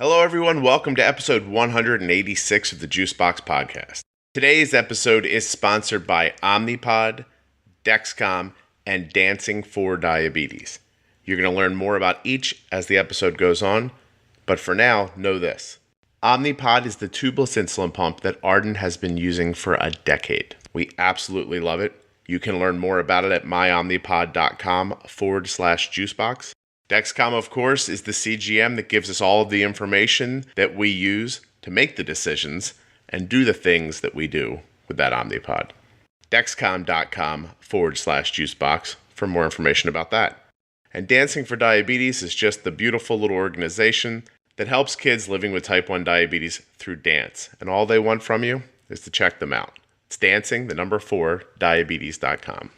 Hello, everyone. Welcome to episode 186 of the Juicebox Podcast. Today's episode is sponsored by Omnipod, Dexcom, and Dancing for Diabetes. You're going to learn more about each as the episode goes on, but for now, know this. Omnipod is the tubeless insulin pump that Arden has been using for a decade. We absolutely love it. You can learn more about it at myomnipod.com/juicebox. Dexcom, of course, is the CGM that gives us all of the information that we use to make the decisions and do the things that we do with that Omnipod. Dexcom.com/juicebox for more information about that. And Dancing for Diabetes is just the beautiful little organization that helps kids living with type 1 diabetes through dance. And all they want from you is to check them out. It's dancing4diabetes.com.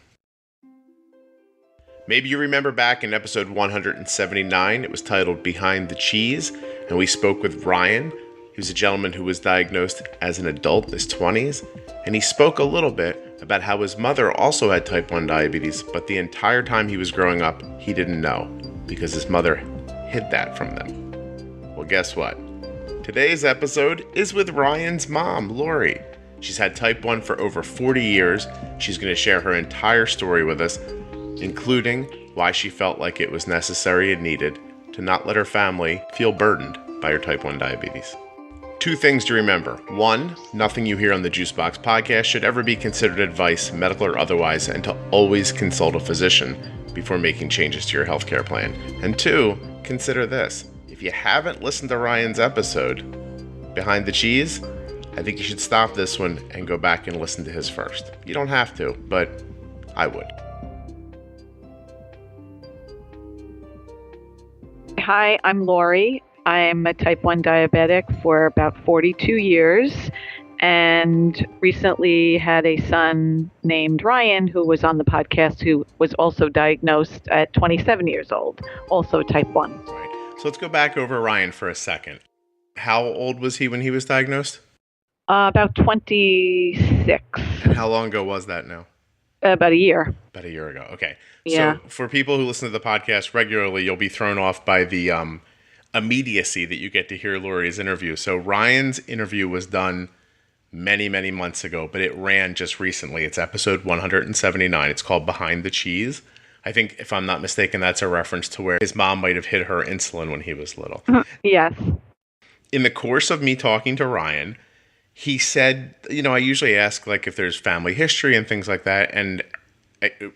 Maybe you remember back in episode 179, it was titled Behind the Cheese, and we spoke with Ryan. He was a gentleman who was diagnosed as an adult in his 20s, and he spoke a little bit about how his mother also had type 1 diabetes, but the entire time he was growing up, he didn't know, because his mother hid that from them. Well, guess what? Today's episode is with Ryan's mom, Laurie. She's had type 1 for over 40 years. She's going to share her entire story with us, including why she felt like it was necessary and needed to not let her family feel burdened by her type 1 diabetes. Two things to remember. One, nothing you hear on the Juicebox podcast should ever be considered advice, medical or otherwise, and to always consult a physician before making changes to your healthcare plan. And two, consider this. If you haven't listened to Ryan's episode, Behind the Cheese, I think you should stop this one and go back and listen to his first. You don't have to, but I would. Hi, I'm Laurie. I'm a type 1 diabetic for about 42 years and recently had a son named Ryan who was on the podcast who was also diagnosed at 27 years old, also type 1. Right. So let's go back over Ryan for a second. How old was he when he was diagnosed? About 26. And how long ago was that now? About a year. About a year ago. Okay. Yeah. So for people who listen to the podcast regularly, you'll be thrown off by the immediacy that you get to hear Laurie's interview. So Ryan's interview was done many, many months ago, but it ran just recently. It's episode 179. It's called Behind the Cheese. I think, if I'm not mistaken, that's a reference to where his mom might have hid her insulin when he was little. Yes. In the course of me talking to Ryan, he said, I usually ask like if there's family history and things like that. And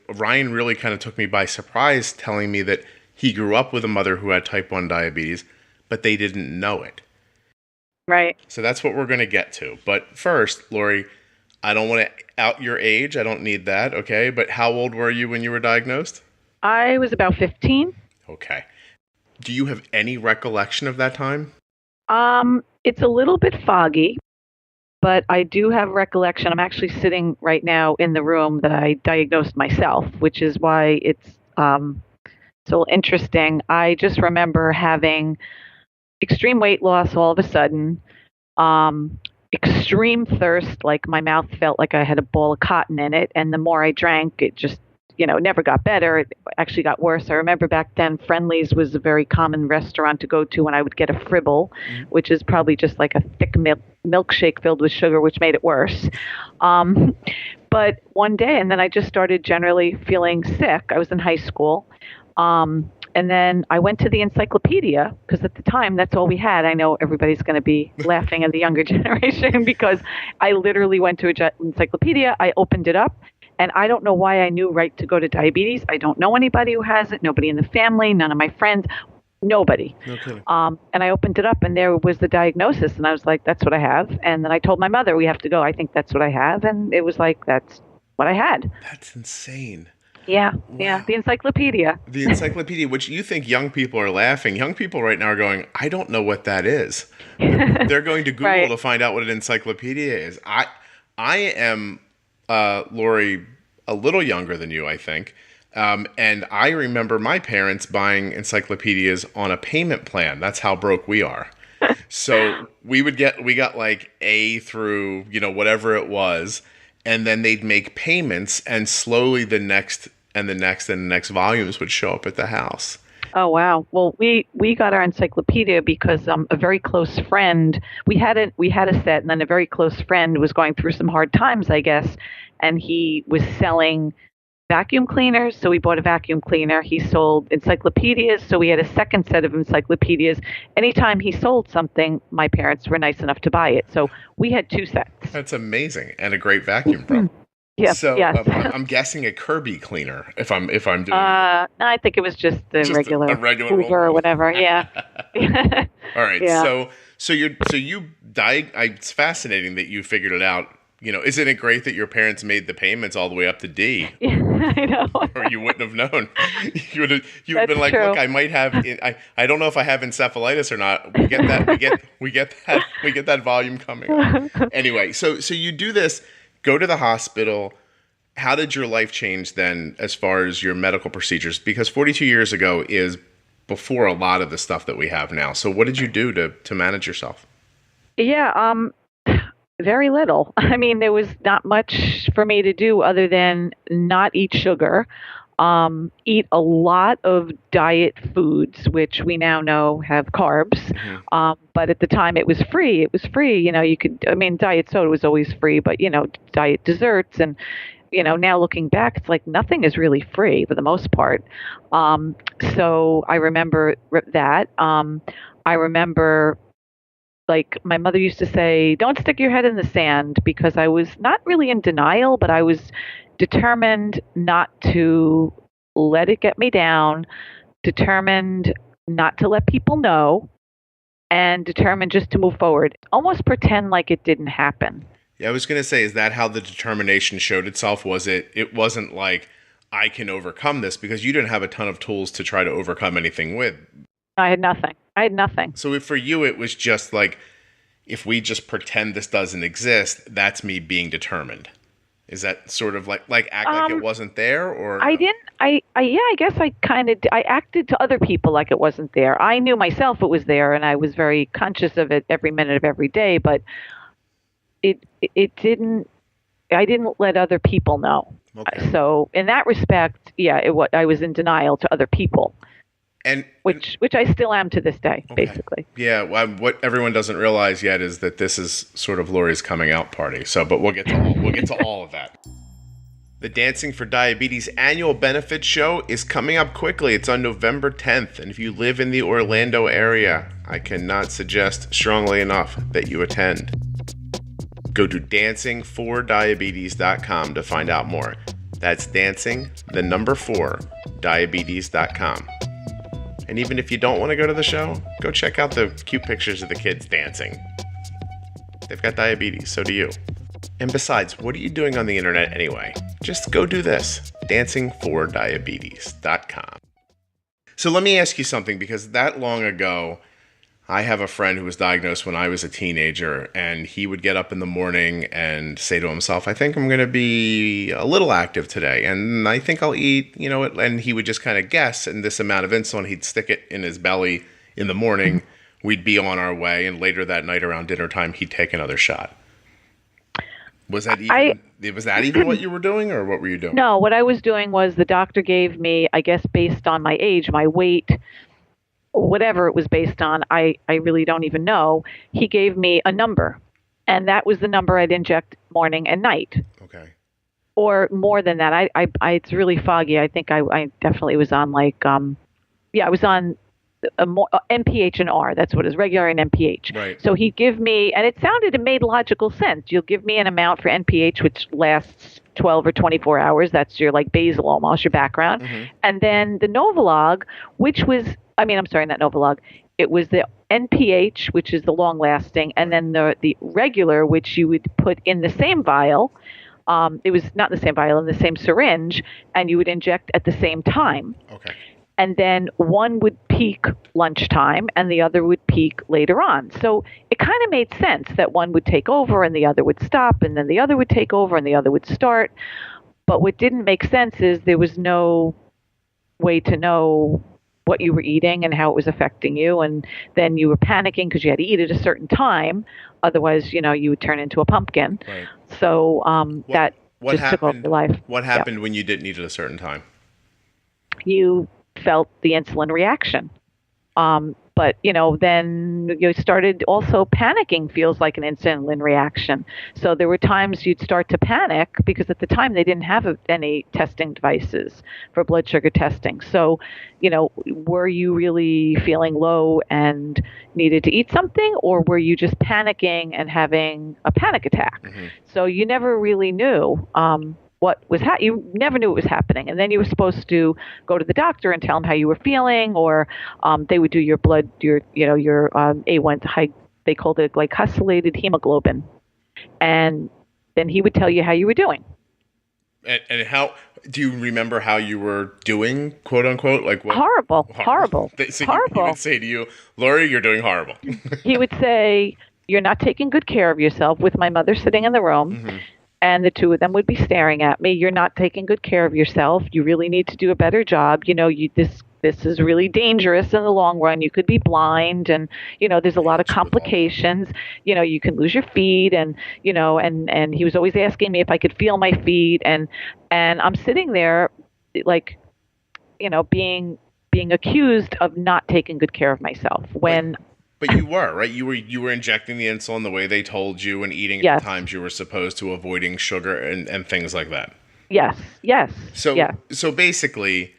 Ryan really kind of took me by surprise telling me that he grew up with a mother who had type 1 diabetes, but they didn't know it. Right. So that's what we're going to get to. But first, Laurie, I don't want to out your age. I don't need that. Okay. But how old were you when you were diagnosed? I was about 15. Okay. Do you have any recollection of that time? It's a little bit foggy. But I do have recollection. I'm actually sitting right now in the room that I diagnosed myself, which is why it's so interesting. I just remember having extreme weight loss all of a sudden, extreme thirst, like my mouth felt like I had a ball of cotton in it. And the more I drank, it just, never got better. It actually got worse. I remember back then, Friendly's was a very common restaurant to go to when I would get a fribble, which is probably just like a thick milkshake filled with sugar, which made it worse. But one day, and then I just started generally feeling sick. I was in high school. And then I went to the encyclopedia because at the time, that's all we had. I know everybody's going to be laughing at the younger generation because I literally went to an encyclopedia. I opened it up. And I don't know why I knew right to go to diabetes. I don't know anybody who has it, nobody in the family, none of my friends, nobody. Okay. And I opened it up and there was the diagnosis. And I was like, that's what I have. And then I told my mother, we have to go. I think that's what I have. And it was like, that's what I had. That's insane. Yeah. Wow. Yeah. The encyclopedia. The encyclopedia, which you think young people are laughing. Young people right now are going, I don't know what that is. They're going to Google Right. to find out what an encyclopedia is. I am... Laurie, a little younger than you, I think. And I remember my parents buying encyclopedias on a payment plan. That's how broke we are. So we got like A through, whatever it was. And then they'd make payments and slowly the next volumes would show up at the house. Oh wow. Well, we got our encyclopedia because a very close friend, we had a set, and then a very close friend was going through some hard times, I guess, and he was selling vacuum cleaners, so we bought a vacuum cleaner. He sold encyclopedias, so we had a second set of encyclopedias. Anytime he sold something, my parents were nice enough to buy it. So we had two sets. That's amazing, and a great vacuum, bro. Yes, So yes. I'm guessing a Kirby cleaner if I'm doing No, I think it was just a Just regular a regular Hoover or whatever. Yeah. All right. Yeah. It's fascinating that you figured it out. Isn't it great that your parents made the payments all the way up to D? Yeah, I know. Or you wouldn't have known. You would have That's been like, true. look, I might have. I don't know if I have encephalitis or not. We get that. We get that volume coming. Anyway, so you do this. Go to the hospital. How did your life change then, as far as your medical procedures? Because 42 years ago is before a lot of the stuff that we have now. So what did you do to manage yourself? Yeah, very little. I mean, there was not much for me to do other than not eat sugar, eat a lot of diet foods, which we now know have carbs. But at the time, it was free. It was free. Diet soda was always free, but diet desserts and now looking back, it's like nothing is really free for the most part. So I remember that. I remember, like, my mother used to say, don't stick your head in the sand, because I was not really in denial, but I was determined not to let it get me down, determined not to let people know, and determined just to move forward. Almost pretend like it didn't happen. Yeah, I was going to say, is that how the determination showed itself? Was it wasn't like, I can overcome this, because you didn't have a ton of tools to try to overcome anything with. I had nothing. So for you, it was just like, if we just pretend this doesn't exist, that's me being determined. Is that sort of like act like it wasn't there, or? I didn't. I guess I acted to other people like it wasn't there. I knew myself it was there, and I was very conscious of it every minute of every day, but it didn't. I didn't let other people know. Okay. So in that respect, yeah, I was in denial to other people, which I still am to this day, okay. Basically. Yeah. Well, what everyone doesn't realize yet is that this is sort of Laurie's coming out party. But we'll get to all of that. The Dancing for Diabetes annual benefit show is coming up quickly. It's on November 10th, and if you live in the Orlando area, I cannot suggest strongly enough that you attend. Go to dancingfordiabetes.com to find out more. That's dancing4diabetes.com. And even if you don't want to go to the show, go check out the cute pictures of the kids dancing. They've got diabetes, so do you. And besides, what are you doing on the internet anyway? Just go do this. dancingfordiabetes.com. So let me ask you something, because that long ago, I have a friend who was diagnosed when I was a teenager, and he would get up in the morning and say to himself, I think I'm going to be a little active today, and I think I'll eat, and he would just kind of guess, and this amount of insulin, he'd stick it in his belly in the morning, we'd be on our way, and later that night around dinner time, he'd take another shot. Was that even what you were doing, or what were you doing? No, what I was doing was the doctor gave me, I guess based on my age, my weight, whatever it was based on, I really don't even know. He gave me a number, and that was the number I'd inject morning and night. Okay. Or more than that. I it's really foggy. I think I definitely was on I was on NPH and R. That's what is regular and NPH. Right. So he'd give me, and it made logical sense. You'll give me an amount for NPH, which lasts 12 or 24 hours. That's your basal almost, your background. Mm-hmm. And then the Novolog, which was, not Novolog. It was the NPH, which is the long lasting, and then the regular, which you would put in the same vial. It was not the same vial, in the same syringe, and you would inject at the same time. Okay. And then one would peak lunchtime and the other would peak later on. So it kind of made sense that one would take over and the other would stop, and then the other would take over and the other would start. But what didn't make sense is there was no way to know what you were eating and how it was affecting you. And then you were panicking because you had to eat at a certain time. Otherwise, you would turn into a pumpkin. Right. So that just took over your life. What happened when you didn't eat at a certain time? You felt the insulin reaction. But, then you started also panicking feels like an insulin reaction. So there were times you'd start to panic because at the time they didn't have any testing devices for blood sugar testing. So, were you really feeling low and needed to eat something, or were you just panicking and having a panic attack? Mm-hmm. So you never really knew. What was you never knew what was happening, and then you were supposed to go to the doctor and tell him how you were feeling, or they would do your blood, your A1 high, they called it glycosylated hemoglobin, and then he would tell you how you were doing. And how do you remember how you were doing, quote unquote? Like what? Horrible. So horrible. He would say to you, Laurie, you're doing horrible. He would say, you're not taking good care of yourself, with my mother sitting in the room. Mm-hmm. And the two of them would be staring at me. You're not taking good care of yourself. You really need to do a better job. This is really dangerous in the long run. You could be blind, and there's a lot of complications. You can lose your feet, and and he was always asking me if I could feel my feet, and I'm sitting there like, being accused of not taking good care of myself when. But you were, right? You were injecting the insulin the way they told you and eating at the times you were supposed to, avoiding sugar and things like that. Yes. So basically,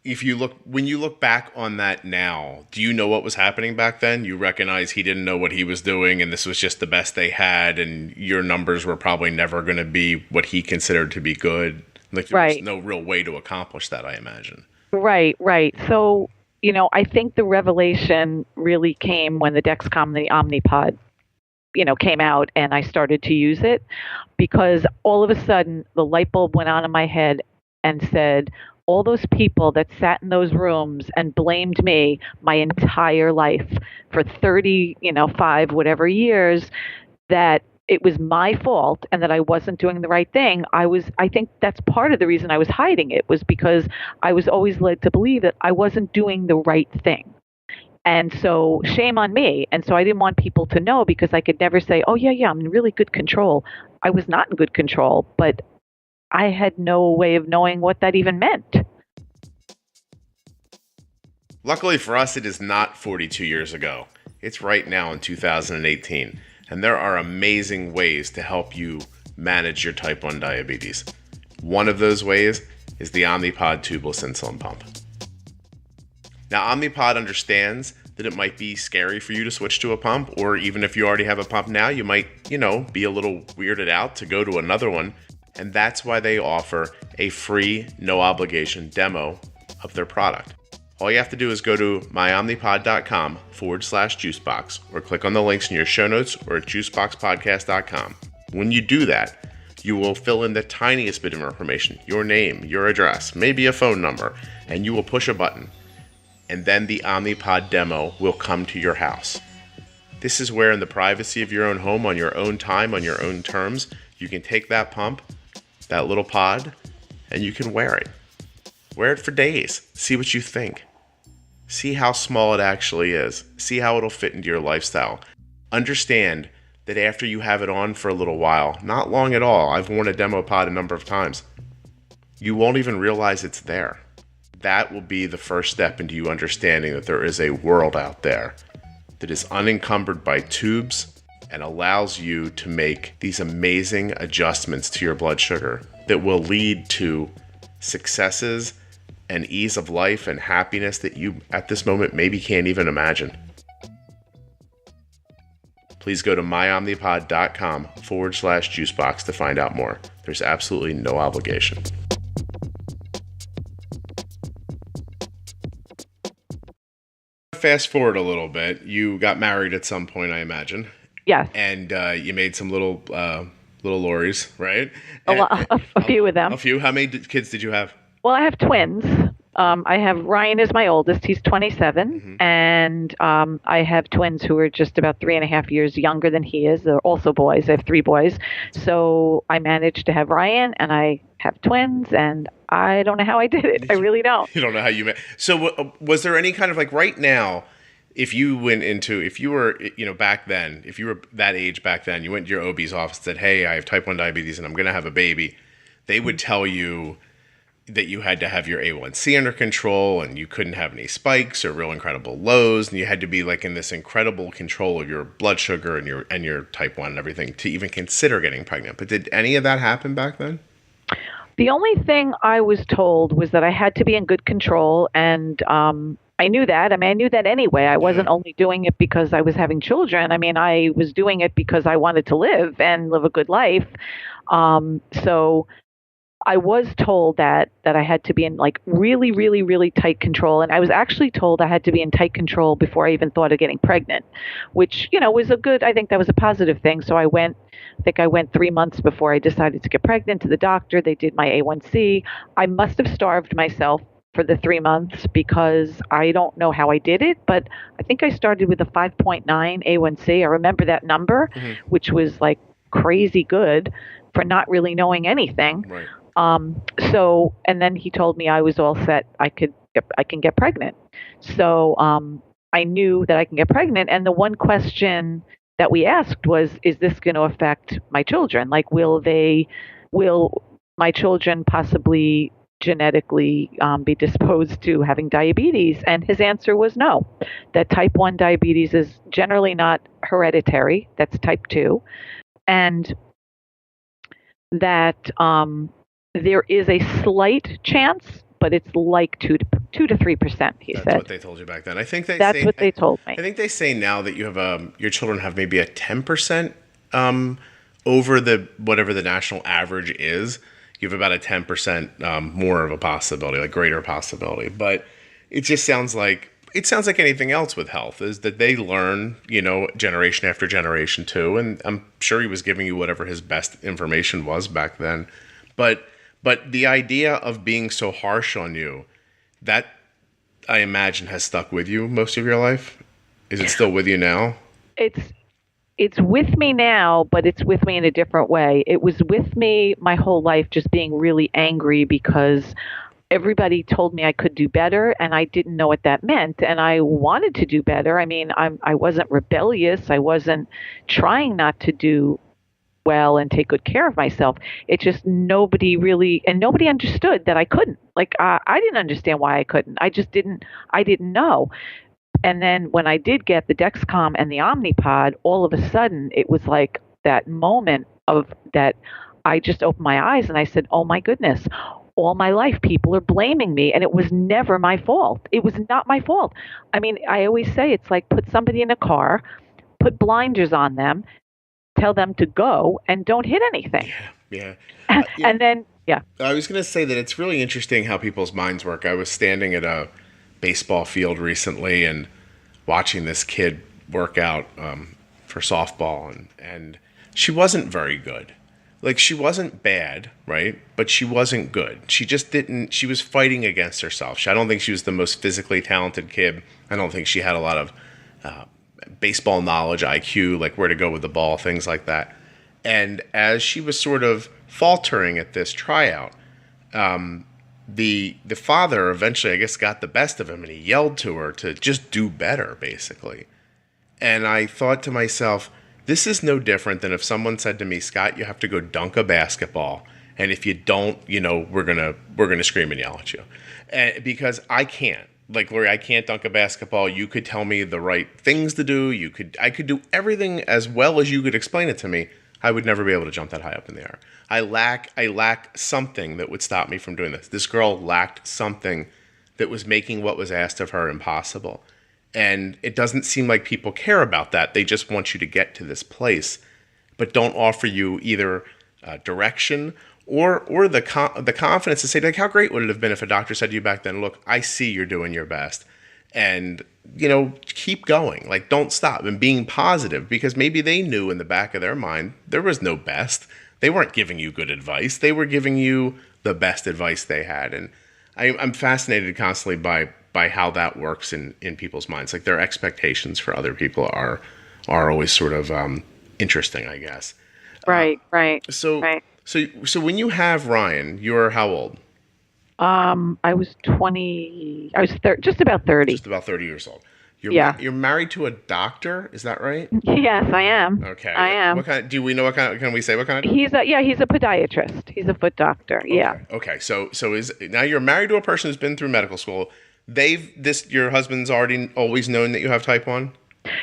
when you look back on that now, do you know what was happening back then? You recognize he didn't know what he was doing, and this was just the best they had, and your numbers were probably never going to be what he considered to be good. Like there was no real way to accomplish that, I imagine. Right. So, I think the revelation really came when the Dexcom and the Omnipod, came out, and I started to use it, because all of a sudden the light bulb went on in my head and said, all those people that sat in those rooms and blamed me my entire life for 35 whatever years, that it was my fault and that I wasn't doing the right thing. I think that's part of the reason I was hiding it, was because I was always led to believe that I wasn't doing the right thing. And so shame on me. And so I didn't want people to know, because I could never say, oh yeah, I'm in really good control. I was not in good control, but I had no way of knowing what that even meant. Luckily for us, it is not 42 years ago. It's right now in 2018. And there are amazing ways to help you manage your type 1 diabetes. One of those ways is the Omnipod tubeless insulin pump. Now, Omnipod understands that it might be scary for you to switch to a pump, or even if you already have a pump now, you might, be a little weirded out to go to another one. And that's why they offer a free, no obligation demo of their product. All you have to do is go to myomnipod.com/juicebox, or click on the links in your show notes or at juiceboxpodcast.com. When you do that, you will fill in the tiniest bit of information, your name, your address, maybe a phone number, and you will push a button. And then the Omnipod demo will come to your house. This is where, in the privacy of your own home, on your own time, on your own terms, you can take that pump, that little pod, and you can wear it. Wear it for days. See what you think. See how small it actually is. See how it'll fit into your lifestyle. Understand that after you have it on for a little while, not long at all, I've worn a demo pod a number of times, you won't even realize it's there. That will be the first step into you understanding that there is a world out there that is unencumbered by tubes and allows you to make these amazing adjustments to your blood sugar that will lead to successes and ease of life and happiness that you, at this moment, maybe can't even imagine. Please go to myomnipod.com/juicebox to find out more. There's absolutely no obligation. Fast forward a little bit. You got married at some point, I imagine. Yes. And you made some little Lauries, right? A few of them. A few? How many kids did you have? Well, I have twins. I have Ryan is my oldest. He's 27. Mm-hmm. And I have twins who are just about 3.5 years younger than he is. They're also boys. I have 3 boys. So I managed to have Ryan, and I have twins, and I don't know how I did it. I really don't. You don't know how you met. So was there any kind of, like, right now, if you were, back then, if you were that age back then, you went to your OB's office and said, hey, I have type 1 diabetes and I'm going to have a baby, they would tell you, that you had to have your A1C under control, and you couldn't have any spikes or real incredible lows, and you had to be like in this incredible control of your blood sugar and your type 1 and everything to even consider getting pregnant. But did any of that happen back then? The only thing I was told was that I had to be in good control, and I knew that. I mean, I knew that anyway. I wasn't only doing it because I was having children. I mean, I was doing it because I wanted to live and live a good life. So I was told that I had to be in like really, really, really tight control. And I was actually told I had to be in tight control before I even thought of getting pregnant, which, was I think that was a positive thing. So I think I went 3 months before I decided to get pregnant to the doctor. They did my A1C. I must have starved myself for the 3 months because I don't know how I did it, but I think I started with a 5.9 A1C. I remember that number, which was like crazy good for not really knowing anything. Right. And then he told me I was all set. I can get pregnant. So, I knew that I can get pregnant. And the one question that we asked was, is this going to affect my children? Like, will my children possibly genetically be disposed to having diabetes? And his answer was no, that type 1 diabetes is generally not hereditary. That's type 2. And that there is a slight chance, but it's like 2 to 3%. He said. That's what they told you back then. I think that's what they told me. I think they say now that you have your children have maybe a 10% over the whatever the national average is. You have about a 10% more of a possibility, like greater possibility. But it just sounds like anything else with health is that they learn, generation after generation too. And I'm sure he was giving you whatever his best information was back then. But the idea of being so harsh on you, that I imagine has stuck with you most of your life. Is it still with you now? It's with me now, but it's with me in a different way. It was with me my whole life, just being really angry because everybody told me I could do better, and I didn't know what that meant. And I wanted to do better. I mean, I wasn't rebellious. I wasn't trying not to do well and take good care of myself. It's just nobody understood that I couldn't. Like, I didn't understand why I couldn't. I didn't know. And then when I did get the Dexcom and the Omnipod, all of a sudden it was like that moment of that I just opened my eyes and I said, oh my goodness, all my life people are blaming me, and it was never my fault. It was not my fault. I mean, I always say it's like put somebody in a car, put blinders on them, tell them to go, and don't hit anything. Yeah. And then, I was going to say that it's really interesting how people's minds work. I was standing at a baseball field recently and watching this kid work out for softball, and she wasn't very good. Like, she wasn't bad, right? But she wasn't good. She was fighting against herself. I don't think she was the most physically talented kid. I don't think she had a lot of baseball knowledge, IQ, like where to go with the ball, things like that. And as she was sort of faltering at this tryout, the father eventually, I guess, got the best of him, and he yelled to her to just do better, basically. And I thought to myself, this is no different than if someone said to me, Scott, you have to go dunk a basketball, and if you don't, we're gonna scream and yell at you. And because I can't. Like, Laurie, I can't dunk a basketball. You could tell me the right things to do. I could do everything as well as you could explain it to me. I would never be able to jump that high up in the air. I lack something that would stop me from doing this. This girl lacked something that was making what was asked of her impossible. And it doesn't seem like people care about that. They just want you to get to this place, but don't offer you either direction or the confidence to say, like, how great would it have been if a doctor said to you back then, look, I see you're doing your best, and keep going, like, don't stop, and being positive, because maybe they knew in the back of their mind there was no best. They weren't giving you good advice. They were giving you the best advice they had. And I'm fascinated constantly by how that works in people's minds. Like, their expectations for other people are always sort of interesting, I guess. Right. So when you have Ryan, you're how old? I was 20. I was just about 30. Just about 30 years old. You're married to a doctor, is that right? Yes, I am. Okay. I am. What kind? Do we know what kind? Can we say what kind of? He's a podiatrist. He's a foot doctor. Okay. Yeah. Okay. So is now you're married to a person who's been through medical school. Your husband's already always known that you have type 1?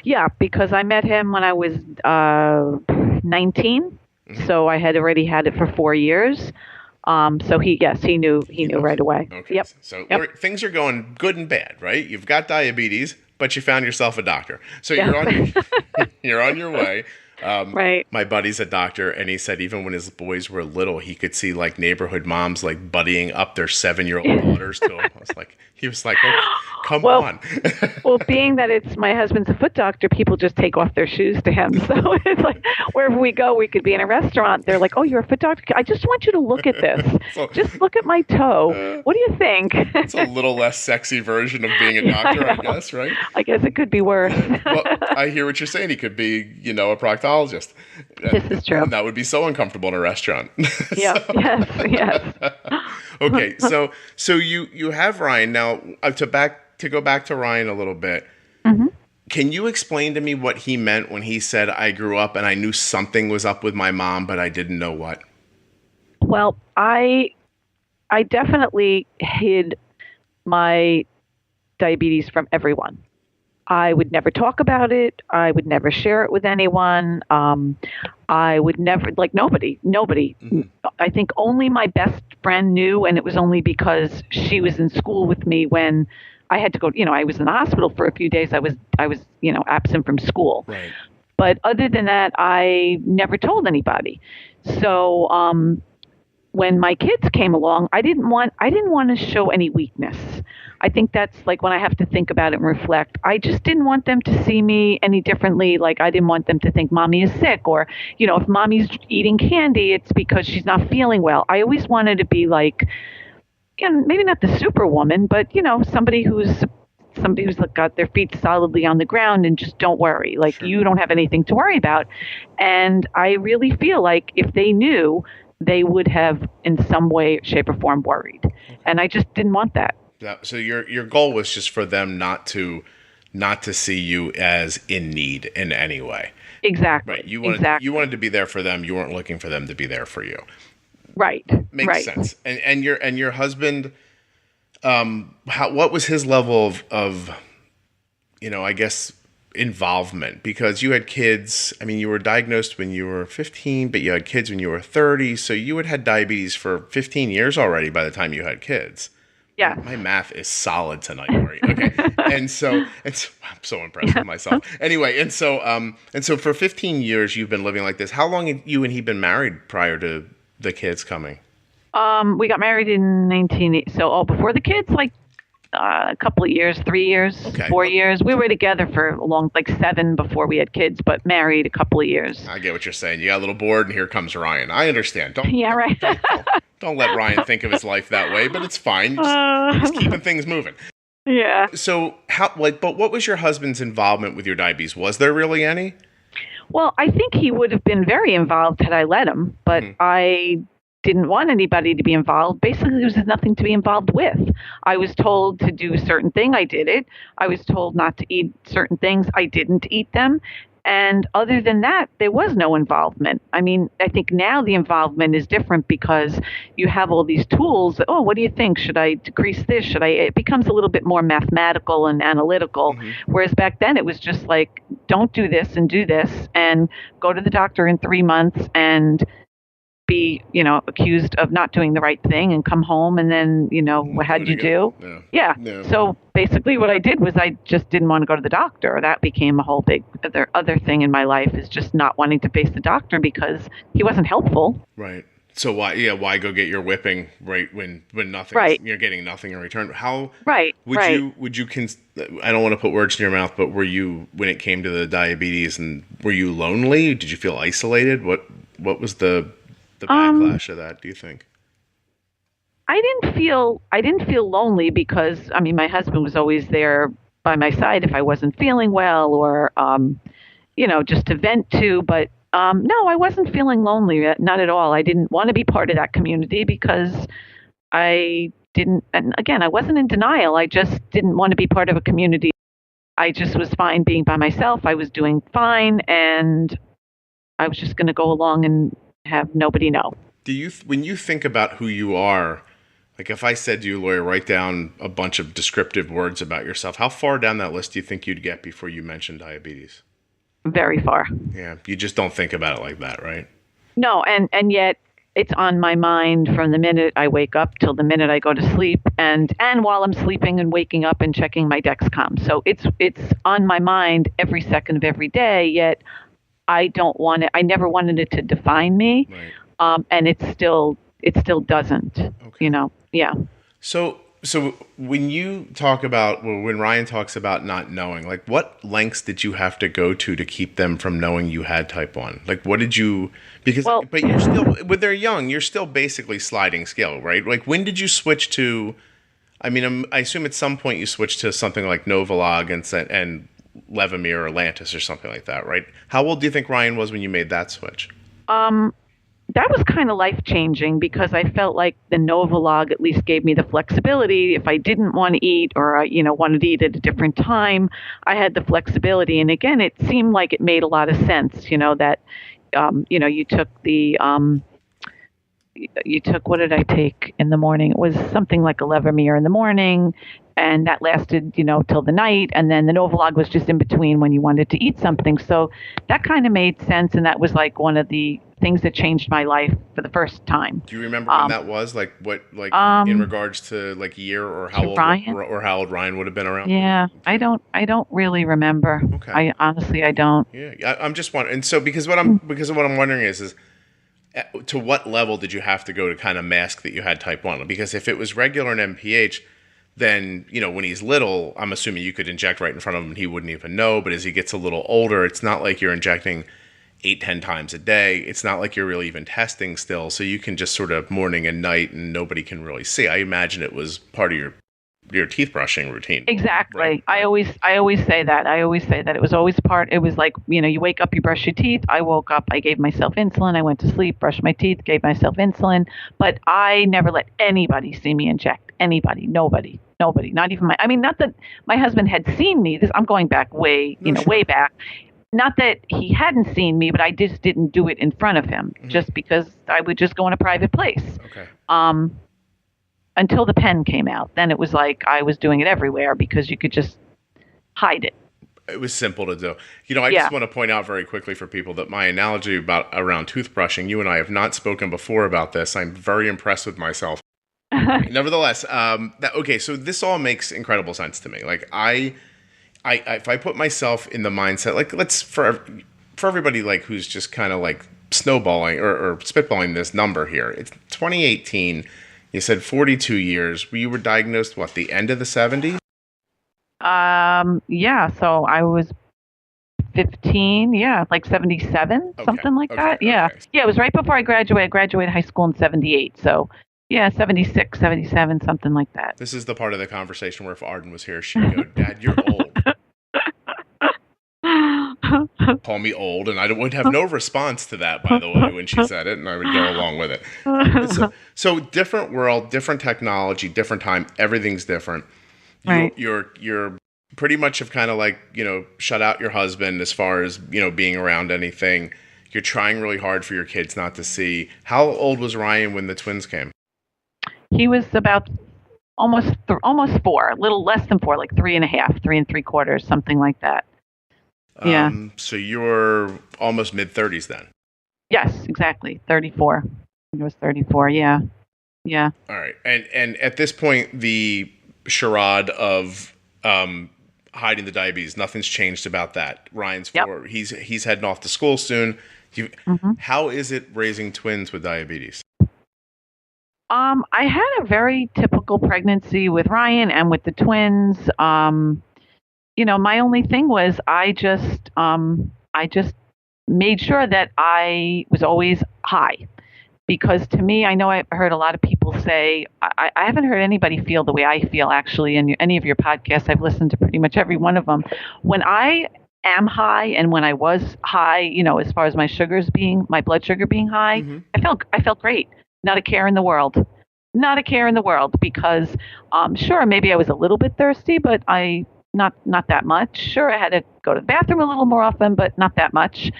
Yeah, because I met him when I was 19. Mm-hmm. So I had already had it for 4 years. So he knew right away. Okay. Yep. So things are going good and bad, right? You've got diabetes, but you found yourself a doctor. So you're on your way. Right. My buddy's a doctor, and he said even when his boys were little, he could see like neighborhood moms like buddying up their 7-year-old daughters to him. He was like, oh, come on. Well, being that my husband's a foot doctor, people just take off their shoes to him. So it's like wherever we go, we could be in a restaurant. They're like, oh, you're a foot doctor? I just want you to look at this. Just look at my toe. What do you think? It's a little less sexy version of being a doctor, I guess, right? I guess it could be worse. Well, I hear what you're saying. He could be, a proctologist. This is true. And that would be so uncomfortable in a restaurant. Yeah. Yes. Okay, so you have Ryan now. To go back to Ryan a little bit. Mm-hmm. Can you explain to me what he meant when he said, "I grew up and I knew something was up with my mom, but I didn't know what"? Well, I definitely hid my diabetes from everyone. I would never talk about it. I would never share it with anyone. I would never, nobody. Mm-hmm. I think only my best friend knew, and it was only because she was in school with me when I had to go, I was in the hospital for a few days. I was absent from school. Right. But other than that, I never told anybody. So, when my kids came along, I didn't want to show any weakness. I think that's when I have to think about it and reflect. I just didn't want them to see me any differently. I didn't want them to think mommy is sick, or, if mommy's eating candy, it's because she's not feeling well. I always wanted to be maybe not the superwoman, but, somebody who's got their feet solidly on the ground and just don't worry. Sure. You don't have anything to worry about. And I really feel like if they knew, they would have in some way, shape, or form worried. And I just didn't want that. Yeah, so your goal was just for them not to see you as in need in any way. Exactly. Right. You wanted to be there for them. You weren't looking for them to be there for you. Right. Makes sense. And your husband, what was his level of I guess involvement? Because you had kids. I mean, you were diagnosed when you were 15, but you had kids when you were 30. So you had diabetes for 15 years already by the time you had kids. Yeah. My math is solid tonight, Laurie. Okay. and so I'm so impressed with myself. Anyway, and so for 15 years you've been living like this. How long had you and he been married prior to the kids coming? We got married in 1980. So before the kids, a couple of years, 3 years, okay. 4 years. We were together for a long, 7 before we had kids, but married a couple of years. I get what you're saying. You got a little bored, and here comes Ryan. I understand. Right. Don't let Ryan think of his life that way, but it's fine. Just keeping things moving. Yeah. So but what was your husband's involvement with your diabetes? Was there really any? Well, I think he would have been very involved had I let him, but I didn't want anybody to be involved. Basically, there was nothing to be involved with. I was told to do a certain thing. I did it. I was told not to eat certain things. I didn't eat them. And other than that, there was no involvement. I mean, I think now the involvement is different because you have all these tools. Oh, what do you think? Should I decrease this? It becomes a little bit more mathematical and analytical. Mm-hmm. Whereas back then it was just don't do this and do this and go to the doctor in 3 months and be, accused of not doing the right thing and come home and then, how'd you do? Yeah. So basically what I did was I just didn't want to go to the doctor. That became a whole big other thing in my life, is just not wanting to face the doctor because he wasn't helpful. Right. So why go get your whipping right when nothing, you're getting nothing in return? How would you I don't want to put words in your mouth, but were you, when it came to the diabetes, and were you lonely? Did you feel isolated? What was the backlash of that, do you think? I didn't feel lonely because, my husband was always there by my side if I wasn't feeling well or, just to vent to. But no, I wasn't feeling lonely, not at all. I didn't want to be part of that community because I didn't, and again, I wasn't in denial. I just didn't want to be part of a community. I just was fine being by myself. I was doing fine, and I was just going to go along and have nobody know. When you think about who you are, like if I said to you, Laurie, write down a bunch of descriptive words about yourself, how far down that list do you think you'd get before you mentioned diabetes? Very far. Yeah, you just don't think about it like that, right? No, and yet it's on my mind from the minute I wake up till the minute I go to sleep, and while I'm sleeping and waking up and checking my Dexcom. So it's on my mind every second of every day, yet I never wanted it to define me. Right. And it still doesn't, Okay. Yeah. So when you talk about, when Ryan talks about not knowing, like what lengths did you have to go to keep them from knowing you had type 1? Like what did you, but you're still, when they're young, you're still basically sliding scale, right? Like when did you switch to, I mean, I assume at some point you switched to something like Novolog and Levemir or Lantus or something like that, right? How old do you think Ryan was when you made that switch? That was kind of life-changing because I felt like the Novolog at least gave me the flexibility. If I didn't want to eat or, wanted to eat at a different time, I had the flexibility. And again, it seemed like it made a lot of sense, that, you took, what did I take in the morning? It was something like a Levemir in the morning, and that lasted, till the night. And then the Novolog was just in between when you wanted to eat something. So that kind of made sense. And that was like one of the things that changed my life for the first time. Do you remember when that was? Like what, in regards to like year or how old Ryan? Or how old Ryan would have been around? Yeah, I don't really remember. Okay. I honestly don't. Yeah, I'm just wondering. And so because of what I'm wondering is to what level did you have to go to kind of mask that you had type 1? Because if it was regular and MPH, then, when he's little, I'm assuming you could inject right in front of him and he wouldn't even know. But as he gets a little older, it's not like you're injecting 8-10 times a day. It's not like you're really even testing still. So you can just sort of morning and night and nobody can really see. I imagine it was part of your teeth brushing routine. Exactly. Right? I always say that. It was always it was like, you wake up, you brush your teeth. I woke up, I gave myself insulin. I went to sleep, brushed my teeth, gave myself insulin. But I never let anybody see me inject. Anybody, nobody, not even not that my husband had seen me. I'm going back way back. Not that he hadn't seen me, but I just didn't do it in front of him, just because I would just go in a private place. Okay. Until the pen came out. Then it was like I was doing it everywhere because you could just hide it. It was simple to do. I just want to point out very quickly for people that my analogy around toothbrushing, you and I have not spoken before about this. I'm very impressed with myself. Nevertheless, so this all makes incredible sense to me. Like if I put myself in the mindset, like let's for everybody like who's just kind of like snowballing or spitballing this number here. It's 2018. You said 42 years. You were diagnosed the end of the 70s? Yeah. So I was 15. Yeah, like 77, something like that. Yeah. Okay. Yeah. It was right before I graduated. I graduated high school in 78. So. Yeah, 76, 77, something like that. This is the part of the conversation where if Arden was here, she'd go, Dad, you're old. Call me old, and I would have no response to that, by the way, when she said it, and I would go along with it. So different world, different technology, different time, everything's different. Right. You're pretty much have kind of like, shut out your husband as far as, being around anything. You're trying really hard for your kids not to see. How old was Ryan when the twins came? He was about almost 4, a little less than 4, like 3.5, 3 3/4, something like that. Yeah. So you're almost mid-30s then? Yes, exactly. 34. It was 34. Yeah. Yeah. All right. And at this point, the charade of hiding the diabetes, nothing's changed about that. Ryan's 4. Yep. He's heading off to school soon. How is it raising twins with diabetes? I had a very typical pregnancy with Ryan and with the twins. My only thing was I just made sure that I was always high, because to me, I know I've heard a lot of people say, I haven't heard anybody feel the way I feel actually in any of your podcasts. I've listened to pretty much every one of them. When I am high and when I was high, as far as my blood sugar being high, I felt great. Not a care in the world. Not a care in the world, because sure, maybe I was a little bit thirsty, but I not that much. Sure, I had to go to the bathroom a little more often, but not that much.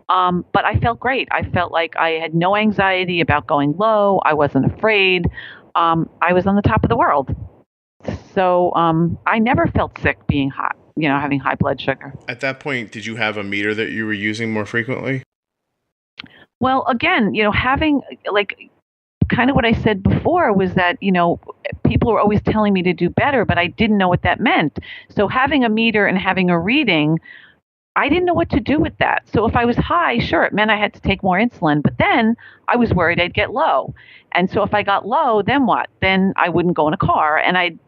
But I felt great. I felt like I had no anxiety about going low. I wasn't afraid. I was on the top of the world. So I never felt sick being hot, having high blood sugar. At that point, did you have a meter that you were using more frequently? Well, again, having kind of what I said before was that, people were always telling me to do better, but I didn't know what that meant. So having a meter and having a reading, I didn't know what to do with that. So if I was high, sure, it meant I had to take more insulin, but then I was worried I'd get low. And so if I got low, then what? Then I wouldn't go in a car and I'd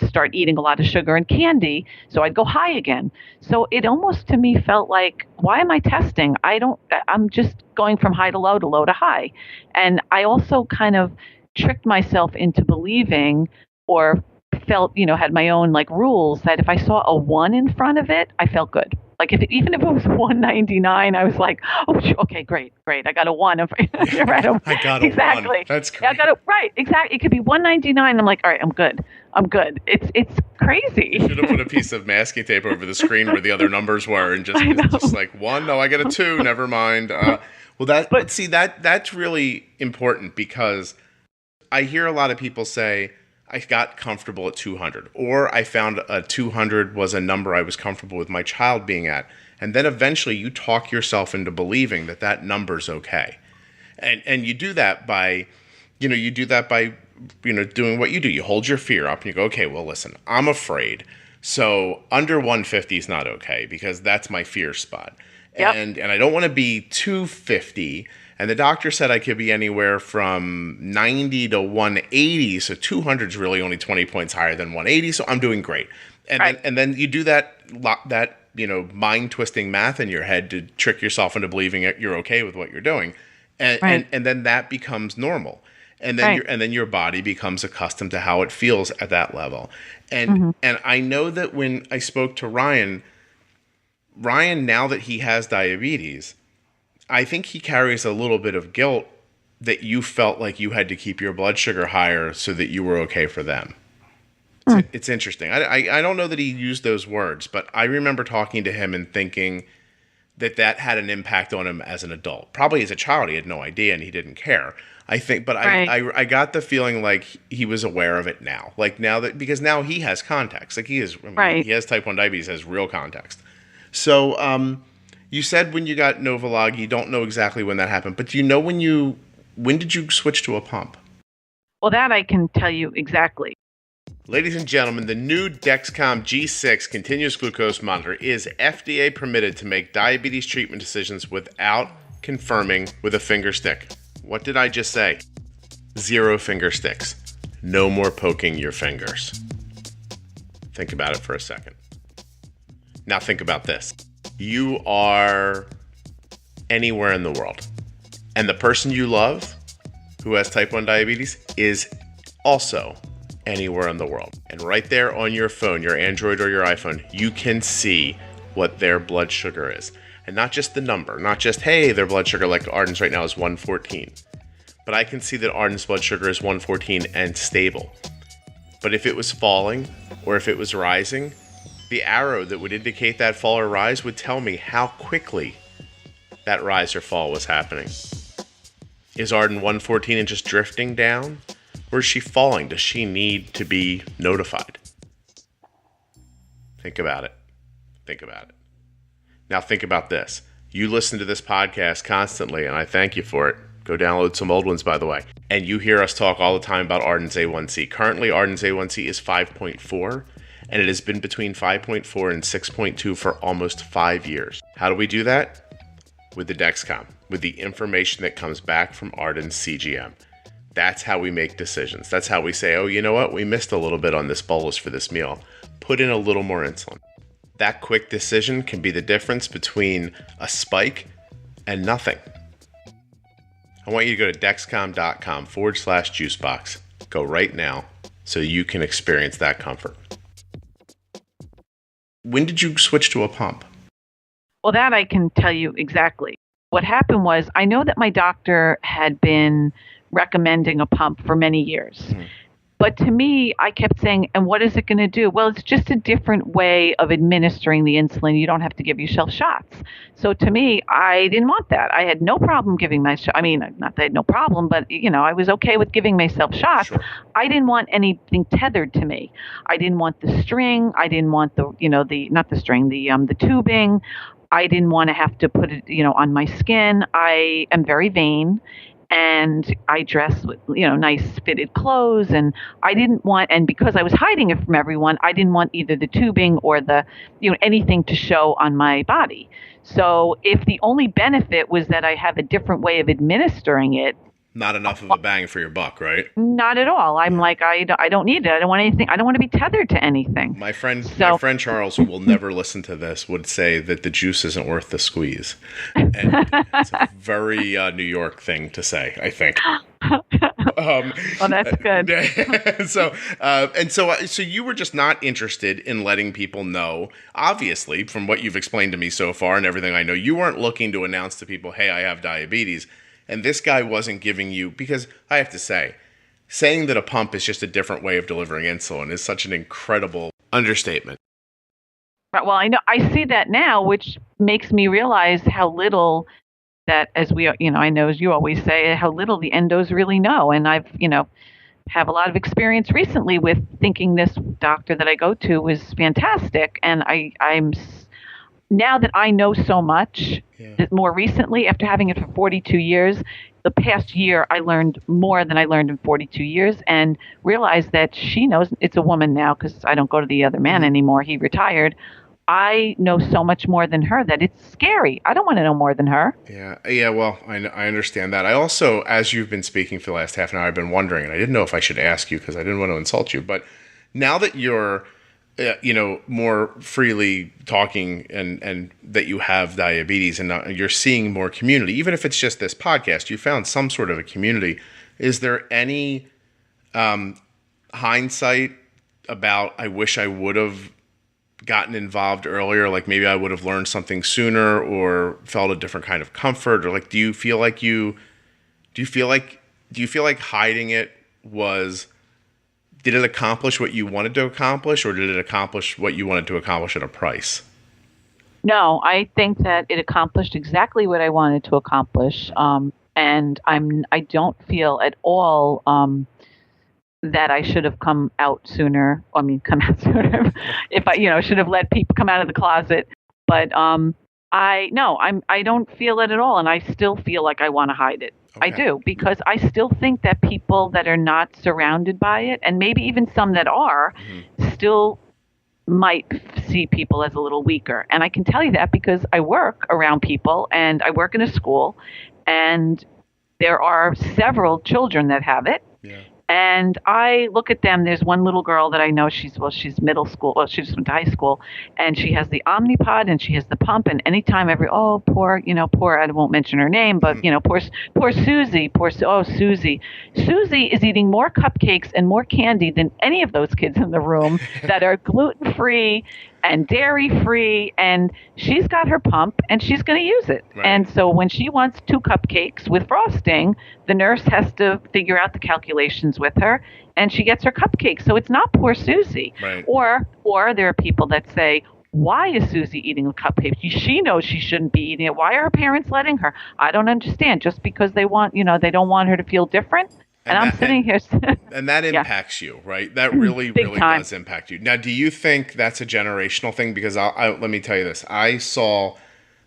start eating a lot of sugar and candy. So I'd go high again. So it almost to me felt like, why am I testing? I'm just going from high to low to high. And I also kind of tricked myself into believing or felt, had my own rules that if I saw a 1 in front of it, I felt good. Like even if it was 199, I was like, oh, okay, great. I got a 1. I got a exactly. 1. That's great. I got it right. Exactly. It could be 199. I'm like, all right, I'm good. It's crazy. You should have put a piece of masking tape over the screen where the other numbers were and just like 1. No, I got a 2. Never mind. That's really important because I hear a lot of people say, I got comfortable at 200, or I found a 200 was a number I was comfortable with my child being at. And then eventually you talk yourself into believing that number's okay. And you do that by, doing what you do. You hold your fear up and you go, okay, well, listen, I'm afraid. So under 150 is not okay because that's my fear spot. Yep. And I don't want to be 250. And the doctor said I could be anywhere from 90 to 180. So 200 is really only 20 points higher than 180. So I'm doing great. And then you do that mind twisting math in your head to trick yourself into believing you're okay with what you're doing. And then that becomes normal. And then your body becomes accustomed to how it feels at that level. And I know that when I spoke to Ryan, now that he has diabetes, I think he carries a little bit of guilt that you felt like you had to keep your blood sugar higher so that you were okay for them. It's interesting. I don't know that he used those words, but I remember talking to him and thinking that had an impact on him as an adult. Probably as a child, he had no idea and he didn't care. I think, but I got the feeling like he was aware of it now. Like because now he has context. Like he has type 1 diabetes, has real context. So, you said when you got Novolog, you don't know exactly when that happened, but do you know when did you switch to a pump? Well, that I can tell you exactly. Ladies and gentlemen, the new Dexcom G6 continuous glucose monitor is FDA permitted to make diabetes treatment decisions without confirming with a finger stick. What did I just say? 0 finger sticks. No more poking your fingers. Think about it for a second. Now think about this. You are anywhere in the world, and the person you love who has type 1 diabetes is also anywhere in the world. And right there on your phone, your Android or your iPhone, you can see what their blood sugar is. And not just the number, not just, hey, their blood sugar like Arden's right now is 114. But I can see that Arden's blood sugar is 114 and stable. But if it was falling or if it was rising, the arrow that would indicate that fall or rise would tell me how quickly that rise or fall was happening. Is Arden 114 and just drifting down? Or is she falling? Does she need to be notified? Think about it. Now think about this. You listen to this podcast constantly, and I thank you for it. Go download some old ones, by the way. And you hear us talk all the time about Arden's A1C. Currently, Arden's A1C is 5.4. And it has been between 5.4 and 6.2 for almost 5 years. How do we do that? With the Dexcom, with the information that comes back from Arden's CGM. That's how we make decisions. That's how we say, oh, you know what? We missed a little bit on this bolus for this meal. Put in a little more insulin. That quick decision can be the difference between a spike and nothing. I want you to go to dexcom.com/juicebox. Go right now so you can experience that comfort. When did you switch to a pump? Well, that I can tell you exactly. What happened was, I know that my doctor had been recommending a pump for many years. But to me, I kept saying, and what is it going to do? Well, it's just a different way of administering the insulin. You don't have to give yourself shots. So to me, I didn't want that. I had no problem giving myself, I mean, not that I had no problem, but, I was okay with giving myself shots. Sure. I didn't want anything tethered to me. I didn't want the string. I didn't want not the string, the tubing. I didn't want to have to put it, on my skin. I am very vain. And I dress with, nice fitted clothes, and I didn't want, and because I was hiding it from everyone, I didn't want either the tubing or the, anything to show on my body. So if the only benefit was that I have a different way of administering it, not enough of a bang for your buck, right? Not at all. I'm like, I don't need it. I don't want anything. I don't want to be tethered to anything. My friend Charles, who will never listen to this, would say that the juice isn't worth the squeeze. And it's a very New York thing to say, I think. Well, that's good. So you were just not interested in letting people know, obviously, from what you've explained to me so far and everything I know, you weren't looking to announce to people, hey, I have diabetes. And this guy wasn't giving you, because I have to say, saying that a pump is just a different way of delivering insulin is such an incredible understatement. Right. Well, I know I see that now, which makes me realize how little that, as we, I know, as you always say, how little the endos really know. And I've, have a lot of experience recently with thinking this doctor that I go to was fantastic. And I'm now that I know so much, that more recently, after having it for 42 years, the past year I learned more than I learned in 42 years, and realized that she knows, it's a woman now because I don't go to the other man anymore. He retired. I know so much more than her that it's scary. I don't want to know more than her. Yeah. Well, I understand that. I also, as you've been speaking for the last half an hour, I've been wondering, and I didn't know if I should ask you because I didn't want to insult you, but now that you're more freely talking and that you have diabetes and you're seeing more community, even if it's just this podcast, you found some sort of a community. Is there any hindsight about, I wish I would have gotten involved earlier, like maybe I would have learned something sooner or felt a different kind of comfort, or like, do you feel like hiding it was, did it accomplish what you wanted to accomplish, or did it accomplish what you wanted to accomplish at a price? No, I think that it accomplished exactly what I wanted to accomplish. And I don't feel at all that I should have come out sooner. If I, should have let people come out of the closet. But I don't feel it at all, and I still feel like I want to hide it. Okay. I do, because I still think that people that are not surrounded by it, and maybe even some that are, still might see people as a little weaker. And I can tell you that because I work around people, and I work in a school, and there are several children that have it. Yeah. And I look at them. There's one little girl that I know. She's middle school. Well, she just went to high school, and she has the Omnipod and she has the pump. And anytime, poor, I won't mention her name, but poor Susie, Susie. Susie is eating more cupcakes and more candy than any of those kids in the room that are gluten-free and dairy-free, and she's got her pump, and she's going to use it. Right. And so when she wants 2 cupcakes with frosting, the nurse has to figure out the calculations with her, and she gets her cupcakes. So it's not poor Susie. Right. Or there are people that say, why is Susie eating the cupcakes? She knows she shouldn't be eating it. Why are her parents letting her? I don't understand. Just because they want, they don't want her to feel different? And I'm sitting here. And that impacts you, right? That really does impact you. Now, do you think that's a generational thing? Because let me tell you this. I saw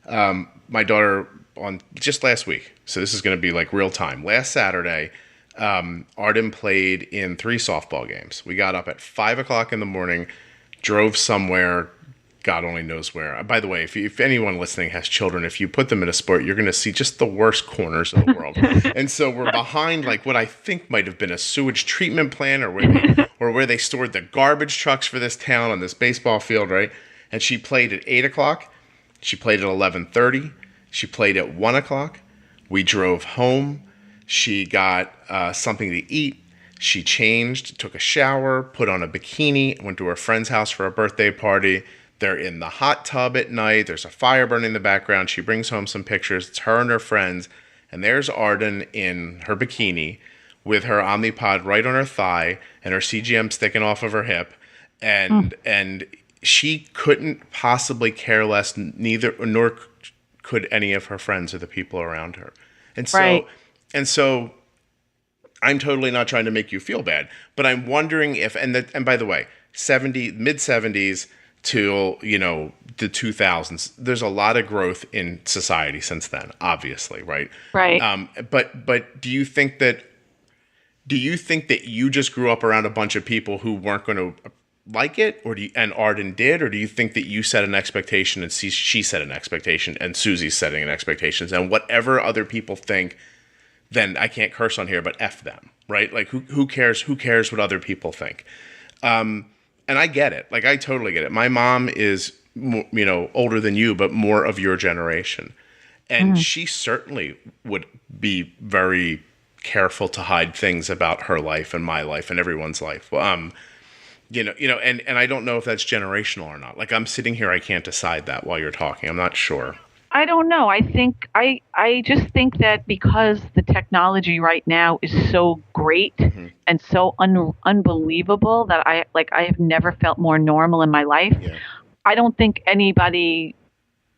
my daughter on just last week. So this is going to be like real time. Last Saturday, Arden played in 3 softball games. We got up at 5 o'clock in the morning, drove somewhere, God only knows where. By the way, if anyone listening has children, if you put them in a sport, you're going to see just the worst corners of the world. And so we're behind like what I think might have been a sewage treatment plant, or where they stored the garbage trucks for this town on this baseball field, right? And she played at 8 o'clock. She played at 11:30. She played at 1 o'clock. We drove home. She got something to eat. She changed, took a shower, put on a bikini, went to her friend's house for a birthday party. They're in the hot tub at night. There's a fire burning in the background. She brings home some pictures. It's her and her friends. And there's Arden in her bikini with her Omnipod right on her thigh and her CGM sticking off of her hip, and she couldn't possibly care less, nor could any of her friends or the people around her. And so I'm totally not trying to make you feel bad, but I'm wondering if, and by the way, mid-70s till, the 2000s, there's a lot of growth in society since then, obviously, right? Right. But do you think that you just grew up around a bunch of people who weren't going to like it, and Arden did, or do you think that you set an expectation and she set an expectation and Susie's setting an expectation, and whatever other people think, then I can't curse on here, but F them, right? Like who cares? Who cares what other people think? And I get it. Like I totally get it. My mom is, older than you, but more of your generation, and she certainly would be very careful to hide things about her life and my life and everyone's life. And I don't know if that's generational or not. Like I'm sitting here, I can't decide that while you're talking. I'm not sure. I don't know. I think I just think that because the technology right now is so great and so unbelievable that I have never felt more normal in my life. Yeah. I don't think anybody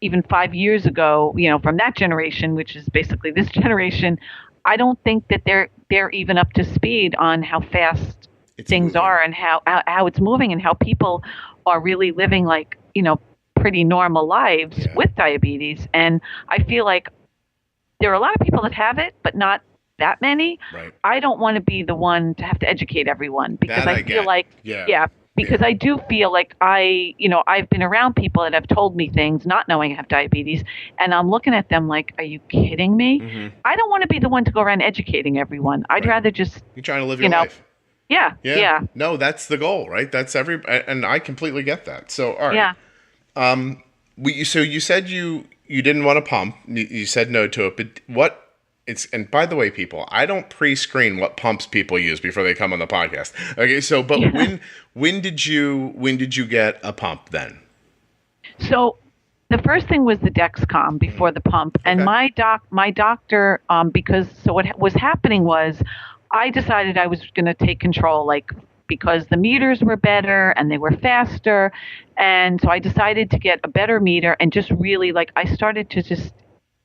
even 5 years ago, from that generation, which is basically this generation, I don't think that they're even up to speed on how fast things are and how it's moving and how people are really living pretty normal lives with diabetes. And I feel like there are a lot of people that have it, but not that many. Right. I don't want to be the one to have to educate everyone because I feel like, I do feel like I've been around people that have told me things not knowing I have diabetes, and I'm looking at them like, are you kidding me? Mm-hmm. I don't want to be the one to go around educating everyone. I'd rather just... You're trying to live your life. Yeah. No, that's the goal, right? That's and I completely get that. So, all right. Yeah. So you said you didn't want to pump. You said no to it, but and by the way, people, I don't pre-screen what pumps people use before they come on the podcast. Okay, so but when did you get a pump then? So the first thing was the Dexcom before the pump, and my doctor, what was happening was I decided I was going to take control, because the meters were better and they were faster. And so I decided to get a better meter and just really I started to just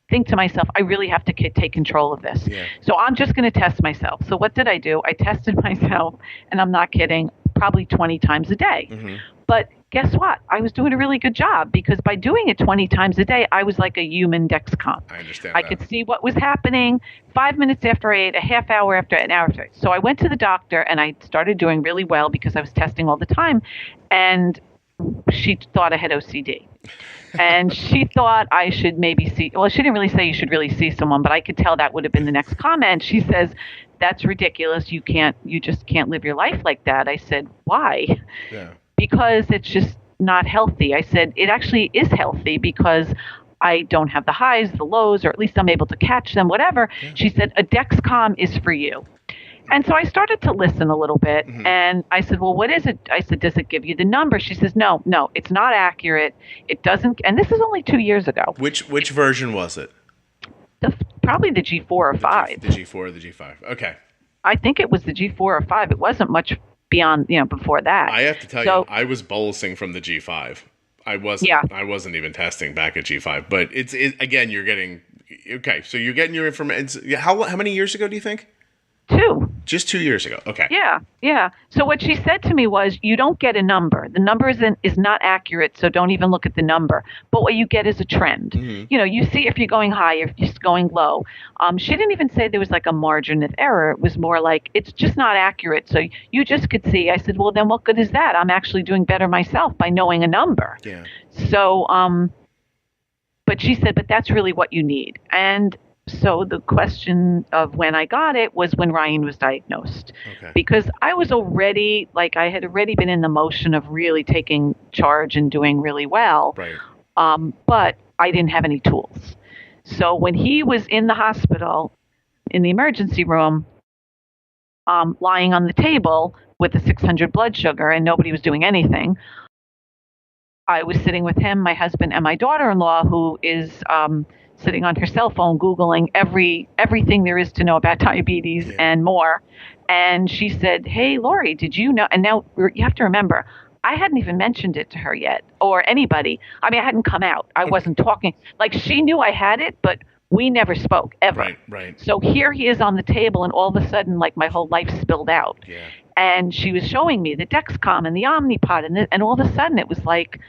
think to myself, I really have to take control of this. Yeah. So I'm just going to test myself. So what did I do? I tested myself, and I'm not kidding, probably 20 times a day. Mm-hmm. But guess what? I was doing a really good job because by doing it 20 times a day, I was like a human Dexcom. I understand. I could see what was happening 5 minutes after I ate, a half hour after, an hour after. So I went to the doctor and I started doing really well because I was testing all the time. And she thought I had OCD. And she thought I should maybe see, well, she didn't really say you should really see someone, but I could tell that would have been the next comment. She says, that's ridiculous. You just can't live your life like that. I said, why? Yeah. Because it's just not healthy. I said, it actually is healthy because I don't have the highs, the lows, or at least I'm able to catch them, whatever. Yeah. She said, a Dexcom is for you. And so I started to listen a little bit, and I said, well, what is it? I said, does it give you the number? She says, no, it's not accurate. It doesn't, and this is only 2 years ago. Which version was it? Probably the G4 or 5. The G4 or the G5. Okay. I think it was the G4 or 5. It wasn't much beyond, before that. I have to tell you, I was bolusing from the G5. I wasn't even testing back at G5, but it's again, you're getting, okay, so you're getting your information. How many years ago do you think? 2. Just 2 years ago. Okay. Yeah. So what she said to me was, you don't get a number. The number is not accurate, so don't even look at the number. But what you get is a trend. Mm-hmm. You see if you're going high, if you're going low. She didn't even say there was a margin of error. It was more like, it's just not accurate. So you just could see. I said, well, then what good is that? I'm actually doing better myself by knowing a number. Yeah. So, but she said, but that's really what you need. And so the question of when I got it was when Ryan was diagnosed, because I was already, I had already been in the motion of really taking charge and doing really well, right. But I didn't have any tools. So when he was in the hospital, in the emergency room, lying on the table with a 600 blood sugar and nobody was doing anything, I was sitting with him, my husband, and my daughter-in-law, who is sitting on her cell phone Googling everything there is to know about diabetes and more. And she said, "Hey, Laurie, did you know?" And now you have to remember, I hadn't even mentioned it to her yet or anybody. I mean, I hadn't come out. I wasn't talking. Like, she knew I had it, but we never spoke ever. Right. So here he is on the table, and all of a sudden, like, my whole life spilled out. Yeah. And she was showing me the Dexcom and the Omnipod, and all of a sudden it was like,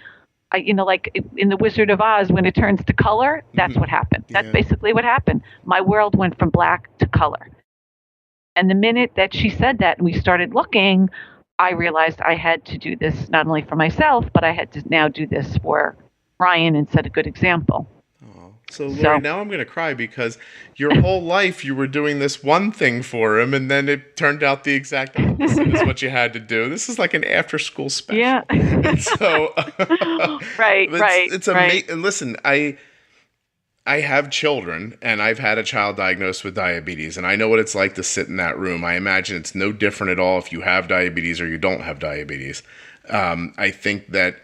like in the Wizard of Oz, when it turns to color, that's what happened. That's basically what happened. My world went from black to color. And the minute that she said that and we started looking, I realized I had to do this not only for myself, but I had to now do this for Ryan and set a good example. So, Laurie, now I'm going to cry because your whole life you were doing this one thing for him, and then it turned out the exact opposite is what you had to do. This is like an after-school special. Yeah. And so, right. It's amazing. And listen, I have children, and I've had a child diagnosed with diabetes, and I know what it's like to sit in that room. I imagine it's no different at all if you have diabetes or you don't have diabetes. I think that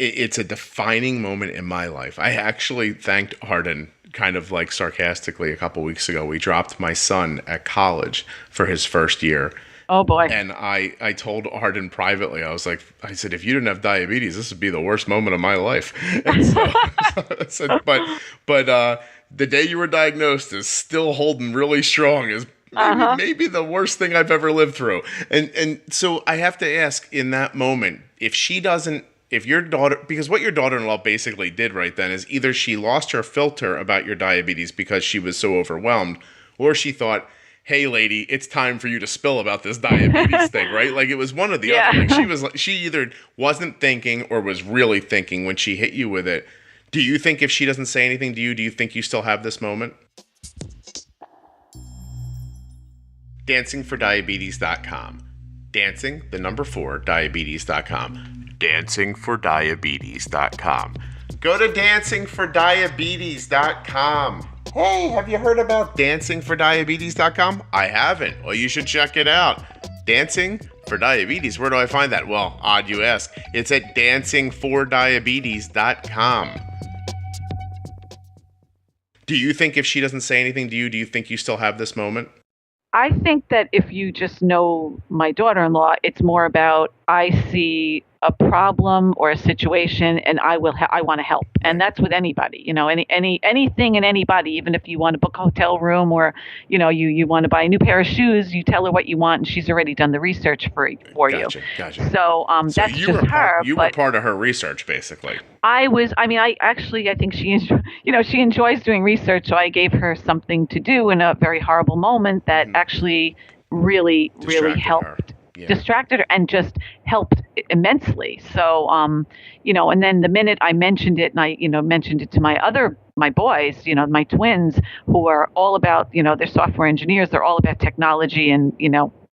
it's a defining moment in my life. I actually thanked Arden kind of like sarcastically a couple weeks ago. We dropped my son at college for his first year. Oh boy. And I told Arden privately, I said, if you didn't have diabetes, this would be the worst moment of my life. And so I said, but the day you were diagnosed is still holding really strong, is maybe the worst thing I've ever lived through. And so I have to ask, in that moment, if your daughter, because what your daughter-in-law basically did right then is either she lost her filter about your diabetes because she was so overwhelmed, or she thought, hey, lady, it's time for you to spill about this diabetes thing, right? Like, it was one or the other. Like, she either wasn't thinking or was really thinking when she hit you with it. Do you think if she doesn't say anything to you, do you think you still have this moment? Dancingfordiabetes.com. Dancing, the number 4, diabetes.com. Dancingfordiabetes.com. Go to dancingfordiabetes.com. Hey, have you heard about dancingfordiabetes.com? I haven't. Well, you should check it out. Dancing for Diabetes. Where do I find that? Well, odd you ask. It's at dancingfordiabetes.com. Do you think if she doesn't say anything to you, do you think you still have this moment? I think that if you just know my daughter-in-law, it's more about, I see a problem or a situation and I want to help. And that's with anybody, anything and anybody, even if you want to book a hotel room or, you want to buy a new pair of shoes, you tell her what you want and she's already done the research for you. Gotcha. So that's just her. You were part of her research, basically. I think she enjoys doing research. So I gave her something to do in a very horrible moment that actually really helped. Distracted her and just helped immensely. So, and then the minute I mentioned it and I, mentioned it to my boys, my twins who are all about, they're software engineers. They're all about technology and,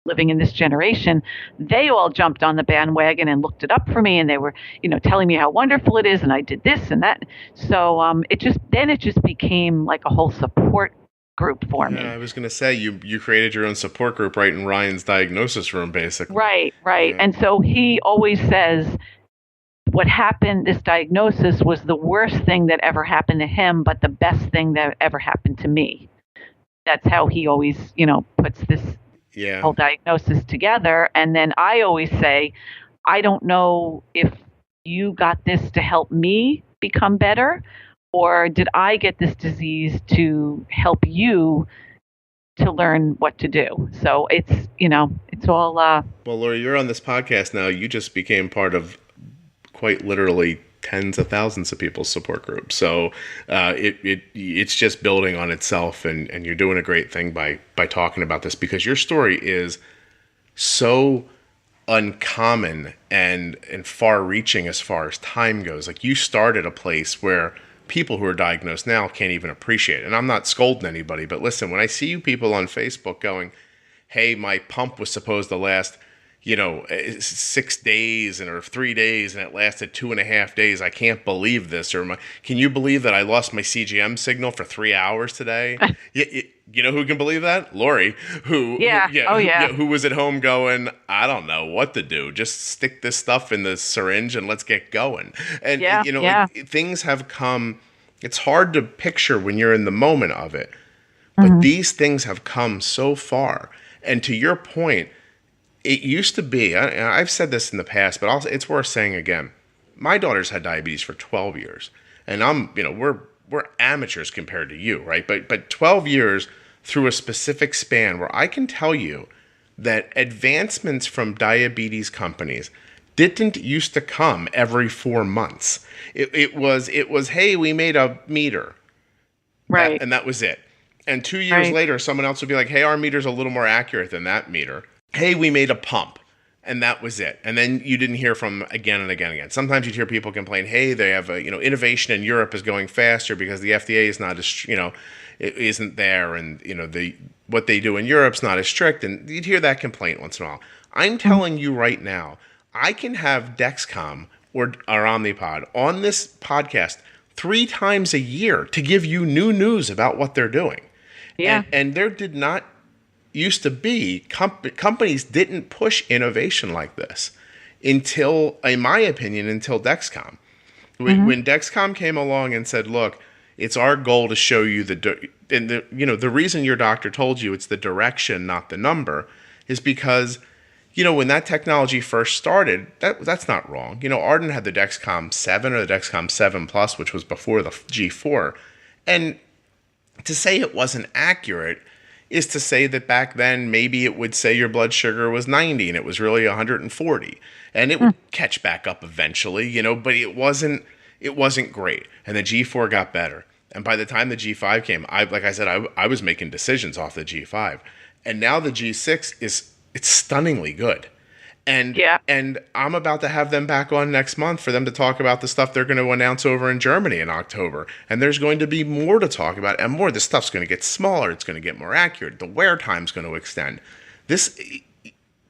living in this generation, they all jumped on the bandwagon and looked it up for me. And they were, telling me how wonderful it is. And I did this and that. So, it just became like a whole support group for me. I was going to say, you created your own support group right in Ryan's diagnosis room, basically. Right. Yeah. And so he always says what happened, this diagnosis was the worst thing that ever happened to him, but the best thing that ever happened to me. That's how he always, puts this whole diagnosis together. And then I always say, I don't know if you got this to help me become better, or did I get this disease to help you to learn what to do? So it's all... Well, Laurie, you're on this podcast now. You just became part of quite literally tens of thousands of people's support groups. So it's just building on itself, and you're doing a great thing by talking about this, because your story is so uncommon and far-reaching as far as time goes. Like, you started a place where people who are diagnosed now can't even appreciate it. And I'm not scolding anybody, but listen, when I see you people on Facebook going, hey, my pump was supposed to last, 6 days or 3 days, and it lasted 2.5 days. I can't believe this. Or can you believe that I lost my CGM signal for 3 hours today? You know who can believe that? Laurie, who was at home going, I don't know what to do. Just stick this stuff in the syringe and let's get going. And things have come It's hard to picture when you're in the moment of it. But these things have come so far. And to your point, it used to be, I've said this in the past, but also it's worth saying again. My daughter's had diabetes for 12 years. And we're amateurs compared to you, right? But 12 years through a specific span where I can tell you that advancements from diabetes companies didn't used to come every 4 months. It was, hey, we made a meter. Right. And that was it. And 2 years later, someone else would be like, hey, our meter's a little more accurate than that meter. Hey, we made a pump. And that was it. And then you didn't hear from them again and again and again. Sometimes you'd hear people complain, hey, they have innovation in Europe is going faster because the FDA is not as, it isn't there. And, what they do in Europe's not as strict. And you'd hear that complaint once in a while. I'm telling you right now, I can have Dexcom or Omnipod on this podcast 3 times a year to give you new news about what they're doing. Yeah. And there did not used to be, companies didn't push innovation like this until, in my opinion, until Dexcom. When Dexcom came along and said, look, it's our goal to show you the reason your doctor told you it's the direction, not the number, is because, when that technology first started, that's not wrong. Arden had the Dexcom 7 or the Dexcom 7 Plus, which was before the G4. And to say it wasn't accurate is to say that back then maybe it would say your blood sugar was 90 and it was really 140. And it would catch back up eventually, but it wasn't great. And the G4 got better. And by the time the G5 came, I was making decisions off the G5. And now the G6 it's stunningly good. And I'm about to have them back on next month for them to talk about the stuff they're going to announce over in Germany in October. And there's going to be more to talk about and more. This stuff's going to get smaller. It's going to get more accurate. The wear time's going to extend. This,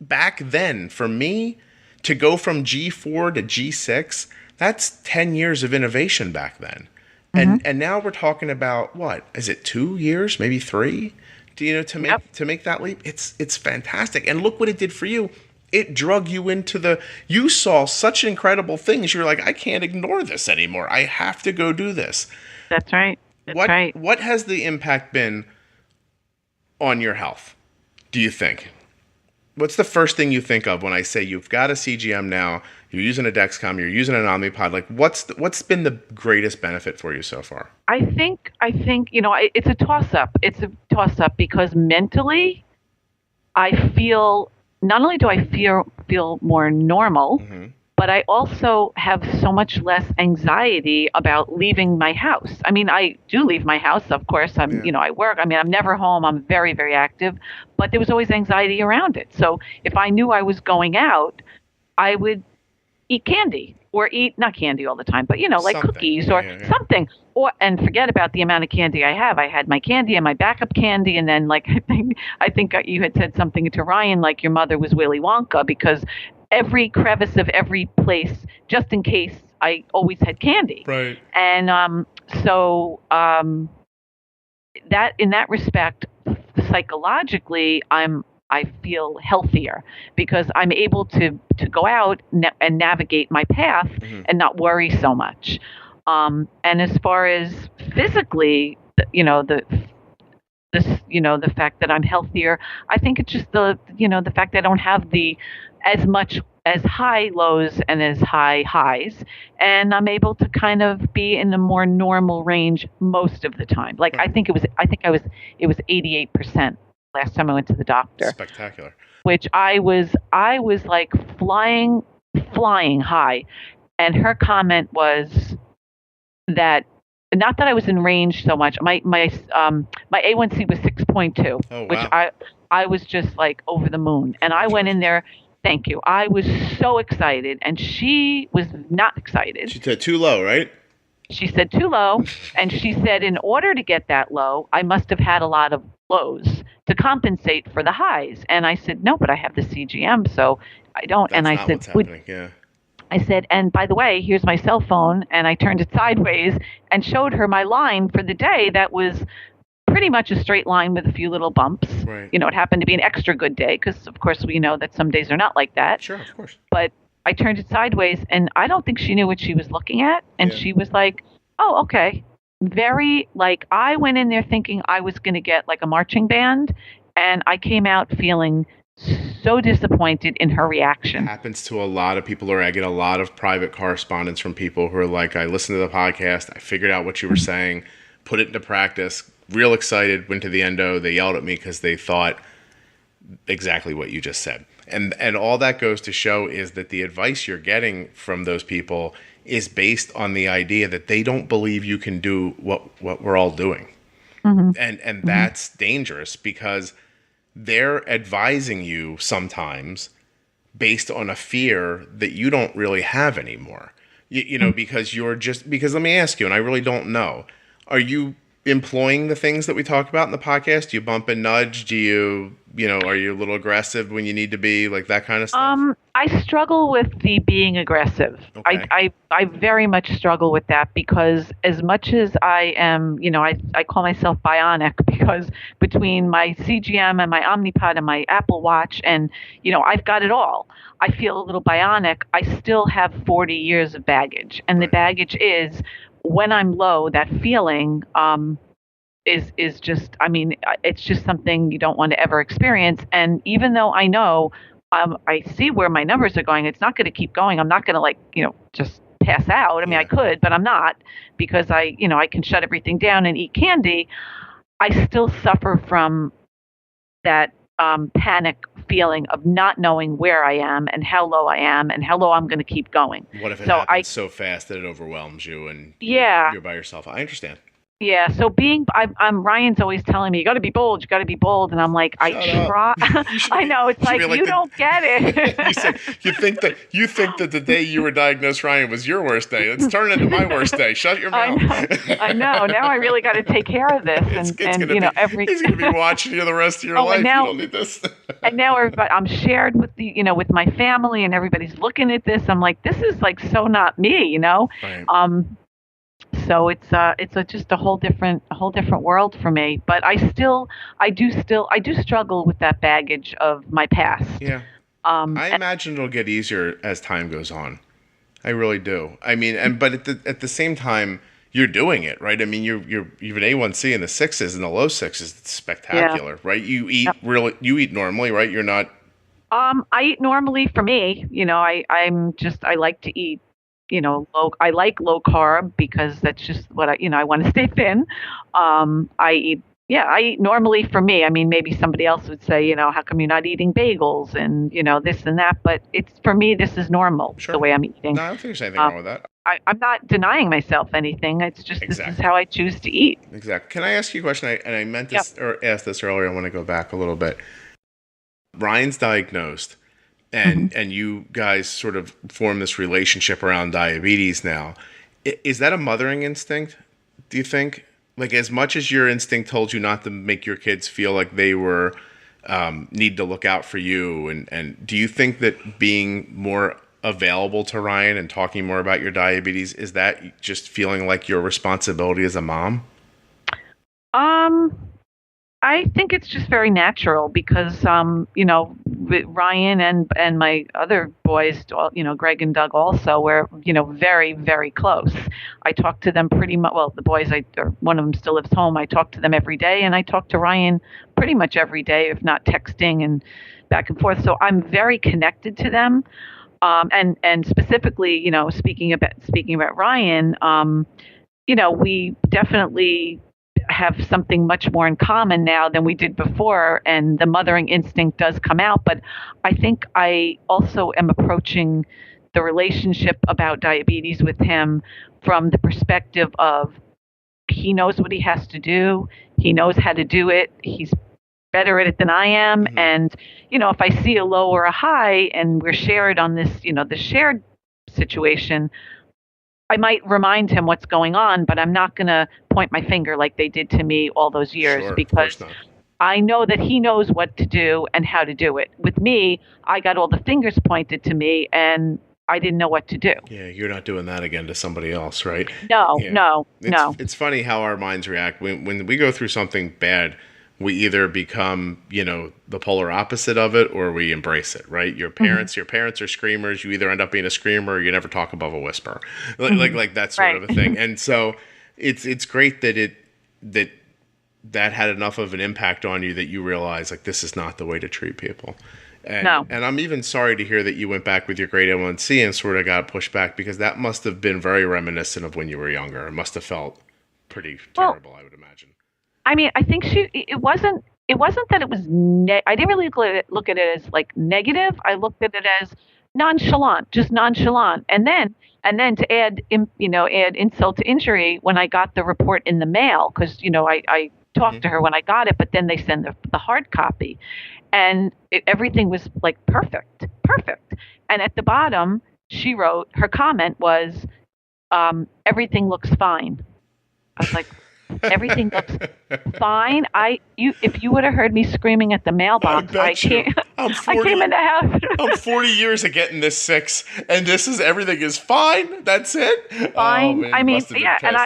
back then, for me, to go from G4 to G6, that's 10 years of innovation back then. And now we're talking about, what, is it 2 years, maybe 3? To make that leap? It's fantastic. And look what it did for you. It drug you into you saw such incredible things. You're like, I can't ignore this anymore. I have to go do this. That's right. Right. What has the impact been on your health, do you think? What's the first thing you think of when I say you've got a CGM now, you're using a Dexcom, you're using an Omnipod? Like, what's been the greatest benefit for you so far? I think it's a toss-up. It's a toss-up because mentally, I feel... Not only do I feel more normal, but I also have so much less anxiety about leaving my house. I mean, I do leave my house, of course. I work. I mean, I'm never home. I'm very, very active, but there was always anxiety around it. So if I knew I was going out, I would eat candy or eat, not candy all the time, but, like something. Cookies or something. And forget about the amount of candy I have. I had my candy and my backup candy. And then I think you had said something to Ryan, like your mother was Willy Wonka, because every crevice of every place, just in case, I always had candy. Right. And that in that respect, psychologically, I feel healthier because I'm able to go out and navigate my path and not worry so much. And as far as physically, the fact that I'm healthier, I think it's just the fact that I don't have as much as high lows and as high highs, and I'm able to kind of be in a more normal range most of the time. Like I think it was 88% last time I went to the doctor. Spectacular. Which I was like flying high, and her comment was that not that I was in range so much. My A1C was 6.2, oh, wow. Which I was just like over the moon. And I went in there. Thank you. I was so excited, and she was not excited. She said too low, right? She said too low, and she said in order to get that low, I must have had a lot of lows to compensate for the highs. And I said, no, but I have the CGM, so I don't. That's and I not said, what's happening. Yeah. I said, and by the way, here's my cell phone. And I turned it sideways and showed her my line for the day that was pretty much a straight line with a few little bumps. Right. It happened to be an extra good day because, of course, we know that some days are not like that. Sure, of course. But I turned it sideways, and I don't think she knew what she was looking at. And she was like, oh, okay. very, like, I went in there thinking I was going to get like a marching band, and I came out feeling so disappointed in her reaction. It happens to a lot of people, or I get a lot of private correspondence from people who are like, I listened to the podcast, I figured out what you were saying, put it into practice, real excited, went to the endo, they yelled at me because they thought exactly what you just said. And all that goes to show is that the advice you're getting from those people is based on the idea that they don't believe you can do what we're all doing. Mm-hmm. And that's dangerous, because they're advising you sometimes based on a fear that you don't really have anymore. You know, because let me ask you, and I really don't know, are you employing the things that we talk about in the podcast? Do you bump and nudge? Do you are you a little aggressive when you need to be, like that kind of stuff? I struggle with the being aggressive. Okay. I very much struggle with that, because as much as I am, I call myself bionic, because between my CGM and my Omnipod and my Apple Watch, and, I've got it all. I feel a little bionic. I still have 40 years of baggage. And the baggage is, when I'm low, that feeling, is just, it's just something you don't want to ever experience. And even though I know, I see where my numbers are going, it's not going to keep going. I'm not going to just pass out. I could, but I'm not, because I can shut everything down and eat candy. I still suffer from that panic feeling of not knowing where I am and how low I am and how low I'm going to keep going. What if it happens so fast that it overwhelms you and you're by yourself? I understand. Yeah, so Ryan's always telling me, you got to be bold, and I'm like, I try. I know, it's like you don't get it. you think that the day you were diagnosed, Ryan, was your worst day. It's turning into my worst day. Shut your mouth. I know. Now I really got to take care of this, he's going to be watching you the rest of your life. Now, you don't need this. And now I'm shared with with my family, and everybody's looking at this. I'm like, this is like so not me, Right. So it's just a whole different world for me. But I do struggle with that baggage of my past. Yeah. I imagine it'll get easier as time goes on. I really do. But at the same time, you're doing it, right? You've an A1C in the 6s and the low 6s. It's spectacular, right? You eat you eat normally, right? You're not. I eat normally for me. I like to eat. I like low carb, because that's just what I want to stay thin. I eat normally for me. Maybe somebody else would say, how come you're not eating bagels and, this and that, but it's, for me, this is normal. Sure. The way I'm eating. No, I don't think there's anything wrong with that. I'm not denying myself anything. It's just, This is how I choose to eat. Exactly. Can I ask you a question? I meant this or asked this earlier. I want to go back a little bit. Ryan's diagnosed. And you guys sort of form this relationship around diabetes now. Is that a mothering instinct, do you think? Like, as much as your instinct told you not to make your kids feel like they were need to look out for you, and do you think that being more available to Ryan and talking more about your diabetes, is that just feeling like your responsibility as a mom? I think it's just very natural, because, Ryan and my other boys, Greg and Doug also, were, very, very close. I talk to them pretty much. Well, the boys, one of them still lives home. I talk to them every day, and I talk to Ryan pretty much every day, if not texting and back and forth. So I'm very connected to them. And specifically, speaking about Ryan, we definitely have something much more in common now than we did before, and the mothering instinct does come out. But I think I also am approaching the relationship about diabetes with him from the perspective of, he knows what he has to do, he knows how to do it, he's better at it than I am. Mm-hmm. And if I see a low or a high and we're shared on this, the shared situation, I might remind him what's going on, but I'm not going to point my finger like they did to me all those years, because I know that he knows what to do and how to do it. With me, I got all the fingers pointed to me, and I didn't know what to do. Yeah, you're not doing that again to somebody else, right? No. It's funny how our minds react. When we go through something bad, we either become, the polar opposite of it, or we embrace it, right? Your parents are screamers. You either end up being a screamer, or you never talk above a whisper, like that sort of a thing. And so it's great that had enough of an impact on you that you realize like this is not the way to treat people. And, No. And I'm even sorry to hear that you went back with your grade A1C and sort of got pushed back, because that must have been very reminiscent of when you were younger. It must have felt pretty terrible, I would imagine. I mean, I think it wasn't that it was, I didn't really look at it as like negative. I looked at it as nonchalant, just nonchalant. And then to add insult to injury, when I got the report in the mail, because, I talked to her when I got it, but then they send the hard copy. And everything was like perfect. And at the bottom, she wrote, her comment was, everything looks fine. I was like, everything looks fine. If you would have heard me screaming at the mailbox, I came in the house. I'm 40 years of getting this 6, and this is everything is fine. That's it. Fine. Oh, man, I mean, yeah, and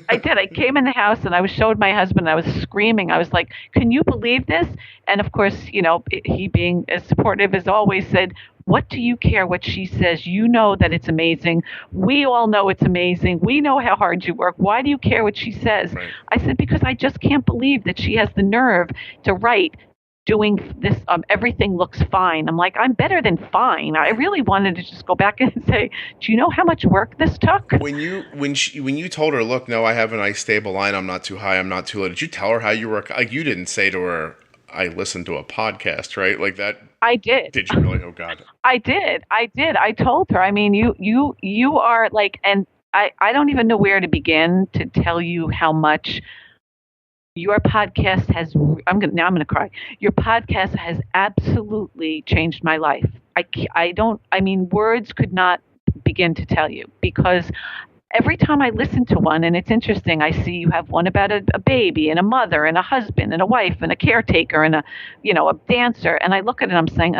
I did. I came in the house and I showed my husband. I was screaming. I was like, "Can you believe this?" And of course, he being as supportive as always said, "What do you care what she says? You know that it's amazing. We all know it's amazing. We know how hard you work. Why do you care what she says?" Right. I said, "Because I just can't believe that she has the nerve to write doing this. Everything looks fine." I'm like, I'm better than fine. I really wanted to just go back and say, "Do you know how much work this took?" When you told her, "Look, no, I have a nice stable line. I'm not too high. I'm not too low." Did you tell her how you work? Like, you didn't say to her, "I listened to a podcast," right? Like that. I did. Did you really? Oh God. I did. I told her. I mean, you are like, and I don't even know where to begin to tell you how much your podcast has. I'm gonna cry. Your podcast has absolutely changed my life. I mean, words could not begin to tell you, because every time I listen to one, and it's interesting, I see you have one about a baby and a mother and a husband and a wife and a caretaker and a dancer, and I look at it and I'm saying,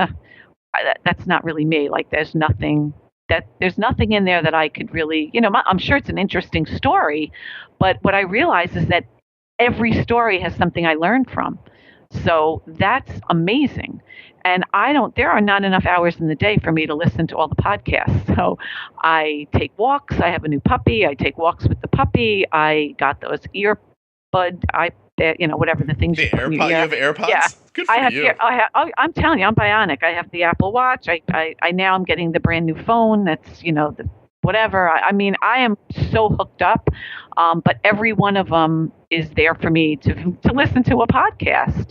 that's not really me. Like there's nothing in there that I could really, I'm sure it's an interesting story, but what I realize is that every story has something I learned from. So that's amazing. And there are not enough hours in the day for me to listen to all the podcasts. So I take walks. I have a new puppy. I take walks with the puppy. I got those earbud, whatever the things. The AirPods? You have AirPods? Yeah. Good for you. I'm telling you, I'm bionic. I have the Apple Watch. Now I'm getting the brand new phone. That's, the whatever. I mean, I am so hooked up, but every one of them is there for me to listen to a podcast.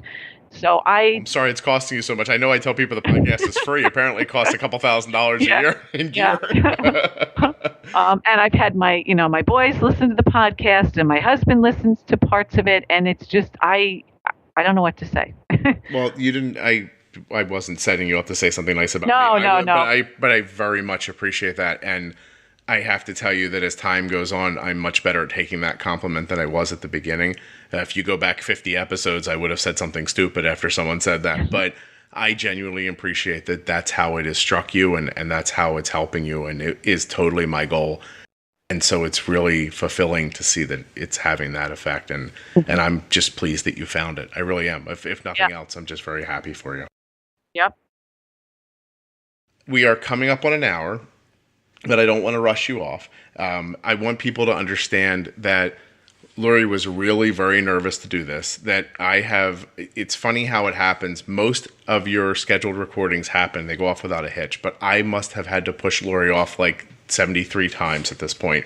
So I'm sorry it's costing you so much. I know I tell people the podcast is free. Apparently it costs a couple $1,000 a year in gear. And I've had my boys listen to the podcast, and my husband listens to parts of it, and it's just I don't know what to say. Well, you didn't. I wasn't setting you up to say something nice about me. No. But I very much appreciate that, and I have to tell you that as time goes on, I'm much better at taking that compliment than I was at the beginning. If you go back 50 episodes, I would have said something stupid after someone said that. But I genuinely appreciate that that's how it has struck you, and that's how it's helping you, and it is totally my goal. And so it's really fulfilling to see that it's having that effect, and I'm just pleased that you found it. I really am. If nothing else, I'm just very happy for you. Yep. We are coming up on an hour, but I don't want to rush you off. I want people to understand that Laurie was really very nervous to do this. It's funny how it happens. Most of your scheduled recordings happen. They go off without a hitch, but I must have had to push Laurie off like 73 times at this point,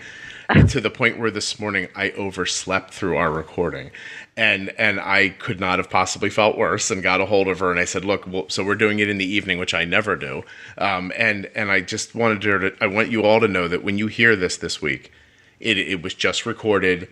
to the point where this morning I overslept through our recording, and I could not have possibly felt worse, and got a hold of her and I said, "Look, so we're doing it in the evening," which I never do, and I just I want you all to know that when you hear this week, it was just recorded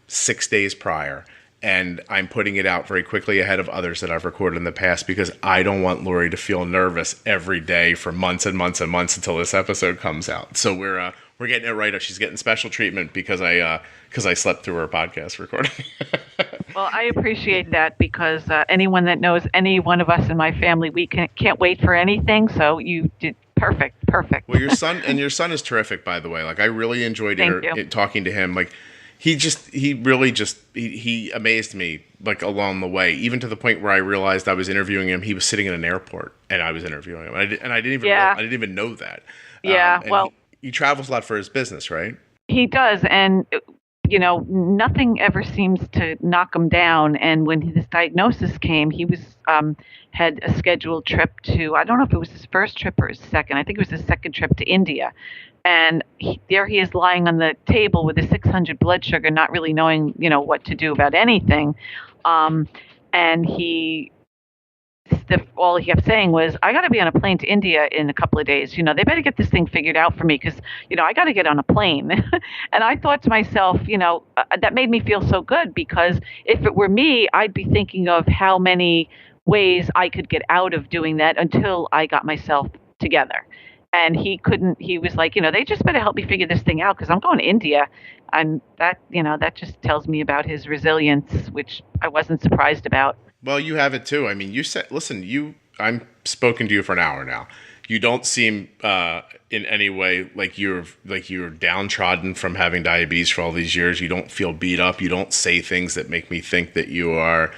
6 days prior. And I'm putting it out very quickly ahead of others that I've recorded in the past, because I don't want Laurie to feel nervous every day for months and months and months until this episode comes out. So we're getting it right. She's getting special treatment because I slept through her podcast recording. Well, I appreciate that, because anyone that knows any one of us in my family, we can't wait for anything. So you did perfect. Well, your son is terrific, by the way. Like, I really enjoyed talking to him. Like, he really amazed me, like, along the way, even to the point where I realized I was interviewing him. He was sitting in an airport and I was interviewing him. And I didn't even know that. Yeah. He travels a lot for his business, right? He does. And nothing ever seems to knock him down. And when this diagnosis came, he was had a scheduled trip to, I don't know if it was his first trip or his second. I think it was his second trip to India. And there he is lying on the table with a 600 blood sugar, not really knowing, what to do about anything. And all he kept saying was, I got to be on a plane to India in a couple of days. They better get this thing figured out for me because, I got to get on a plane. And I thought to myself, that made me feel so good because if it were me, I'd be thinking of how many ways I could get out of doing that until I got myself together. And he was like, they just better help me figure this thing out because I'm going to India. And that just tells me about his resilience, which I wasn't surprised about. Well, you have it too. I mean, you said, listen, I'm spoken to you for an hour now. You don't seem in any way like you're downtrodden from having diabetes for all these years. You don't feel beat up. You don't say things that make me think that you are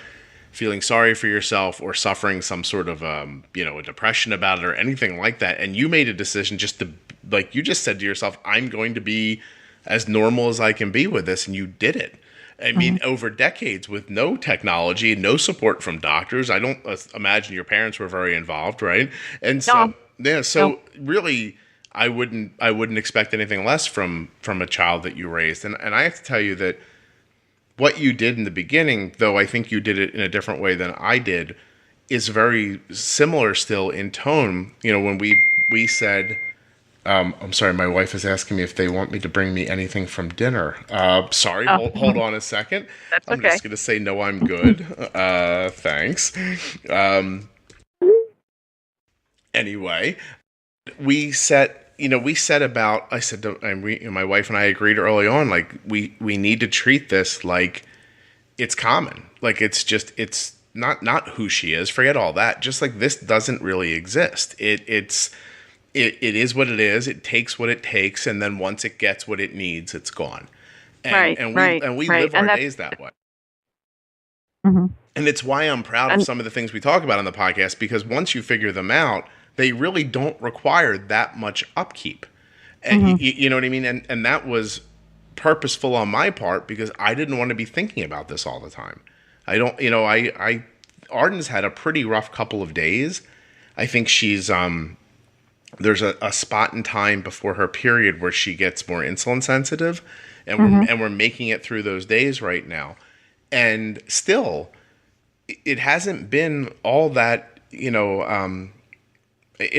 feeling sorry for yourself or suffering some sort of a depression about it or anything like that. And you made a decision just to, like you just said to yourself, I'm going to be as normal as I can be with this, and you did it. I mean, over decades with no technology, no support from doctors. I don't imagine your parents were very involved, right? And so, really, I wouldn't expect anything less from a child that you raised. And I have to tell you that what you did in the beginning, though I think you did it in a different way than I did, is very similar still in tone. When we said, I'm sorry, my wife is asking me if they want me to bring me anything from dinner. Sorry, hold on a second. That's okay. I'm just going to say, no, I'm good. Thanks. Anyway, we said about, I said, my wife and I agreed early on, like, we need to treat this like it's common. Like, it's not who she is. Forget all that. Just like this doesn't really exist. It is what it is. It takes what it takes, and then once it gets what it needs, it's gone. And we live our days that way. Mm-hmm. And it's why I'm proud of some of the things we talk about on the podcast, because once you figure them out, they really don't require that much upkeep. And you know what I mean? And that was purposeful on my part because I didn't want to be thinking about this all the time. Arden's had a pretty rough couple of days. I think she's there's a spot in time before her period where she gets more insulin sensitive, and we're making it through those days right now. And still, it hasn't been all that, it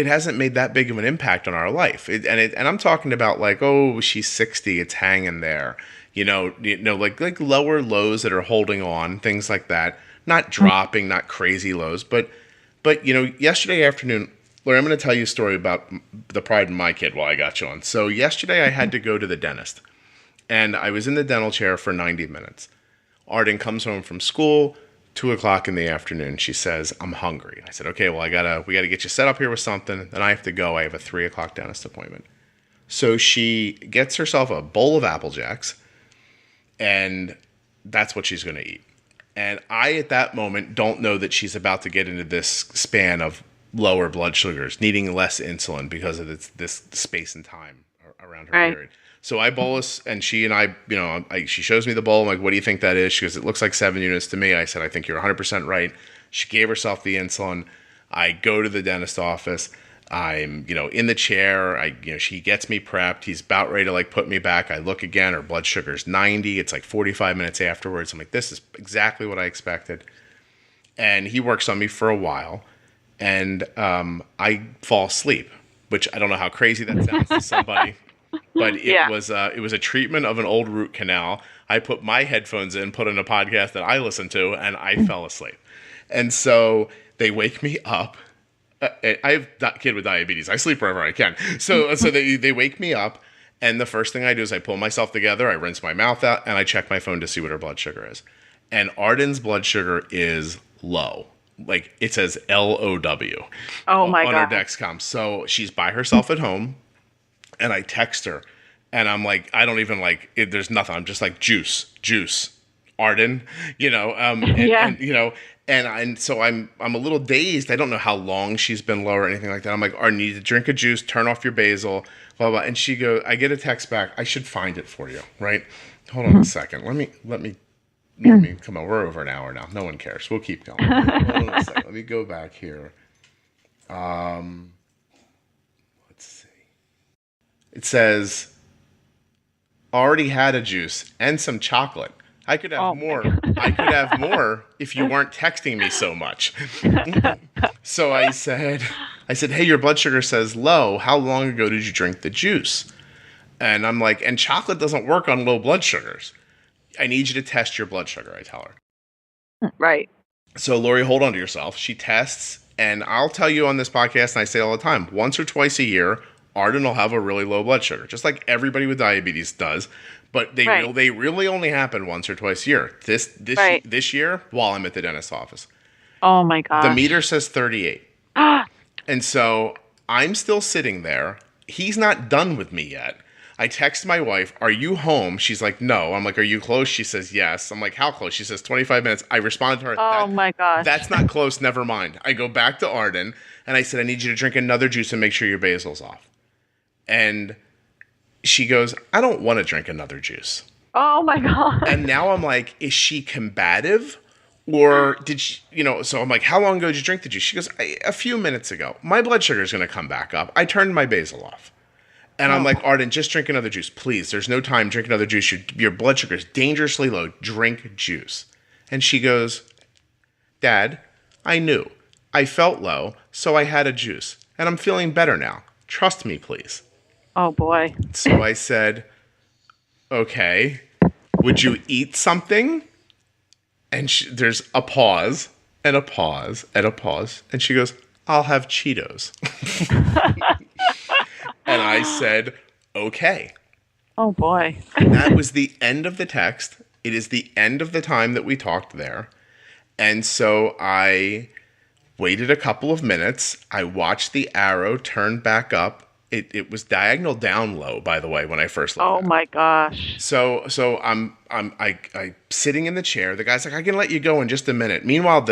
hasn't made that big of an impact on our life. And I'm talking about like, oh, she's 60, it's hanging there, like lower lows that are holding on, things like that, not dropping, not crazy lows, but yesterday afternoon, Laurie, I'm going to tell you a story about the pride in my kid while I got you on. So yesterday I had to go to the dentist, and I was in the dental chair for 90 minutes. Arden comes home from school, 2:00 in the afternoon. She says, I'm hungry. I said, okay, well, we got to get you set up here with something. Then I have to go. I have a 3:00 dentist appointment. So she gets herself a bowl of Apple Jacks, and that's what she's going to eat. And I, at that moment, don't know that she's about to get into this span of lower blood sugars, needing less insulin because of this space and time around her period. So I bolus, and she shows me the bowl. I'm like, what do you think that is? She goes, it looks like 7 units to me. I said, I think you're 100% right. She gave herself the insulin. I go to the dentist office. I'm, in the chair. She gets me prepped. He's about ready to like put me back. I look again. Her blood sugar's 90. It's like 45 minutes afterwards. I'm like, this is exactly what I expected. And he works on me for a while. And I fall asleep, which I don't know how crazy that sounds to somebody, but it was a treatment of an old root canal. I put my headphones in, put in a podcast that I listen to, and I fell asleep. And so they wake me up. I have a kid with diabetes. I sleep wherever I can. So they wake me up, and the first thing I do is I pull myself together, I rinse my mouth out, and I check my phone to see what her blood sugar is. And Arden's blood sugar is low. Like it says LOW on her Dexcom. So she's by herself at home, and I text her, and I'm like, I don't even like it, there's nothing. I'm just like juice, Arden, and so I'm a little dazed. I don't know how long she's been low or anything like that. I'm like, Arden, you need to drink a juice, turn off your basal, blah blah. And she goes, I get a text back. I should find it for you, right? Hold on a second. Let me come on. We're over an hour now. No one cares. We'll keep going. Hold on a second. Let me go back here. Let's see. It says, already had a juice and some chocolate. I could have more. I could have more if you weren't texting me so much. So I said, hey, your blood sugar says low. How long ago did you drink the juice? And I'm like, and chocolate doesn't work on low blood sugars. I need you to test your blood sugar, I tell her. Right. So Laurie, hold on to yourself. She tests, and I'll tell you on this podcast, and I say all the time, once or twice a year, Arden will have a really low blood sugar, just like everybody with diabetes does. But they really only happen once or twice a year. This year, while I'm at the dentist's office. Oh my gosh. The meter says 38. And so I'm still sitting there. He's not done with me yet. I text my wife, are you home? She's like, no. I'm like, are you close? She says, yes. I'm like, how close? She says, 25 minutes. I responded to her. Oh my gosh. That's not close. Never mind. I go back to Arden and I said, I need you to drink another juice and make sure your basal's off. And she goes, I don't want to drink another juice. Oh my God. And now I'm like, is she combative? Or did she, so I'm like, how long ago did you drink the juice? She goes, a few minutes ago. My blood sugar is going to come back up. I turned my basal off. And I'm like, Arden, just drink another juice. Please, there's no time. Drink another juice. Your blood sugar is dangerously low. Drink juice. And she goes, Dad, I knew. I felt low, so I had a juice. And I'm feeling better now. Trust me, please. Oh, boy. So I said, okay, would you eat something? And there's a pause and a pause and a pause. And she goes, I'll have Cheetos. And I said, okay. Oh, boy. That was the end of the text. It is the end of the time that we talked there. And so I waited a couple of minutes. I watched the arrow turn back up. It was diagonal down low, by the way, when I first looked at it. Oh my gosh. So I'm sitting in the chair. The guy's like, I can let you go in just a minute. Meanwhile,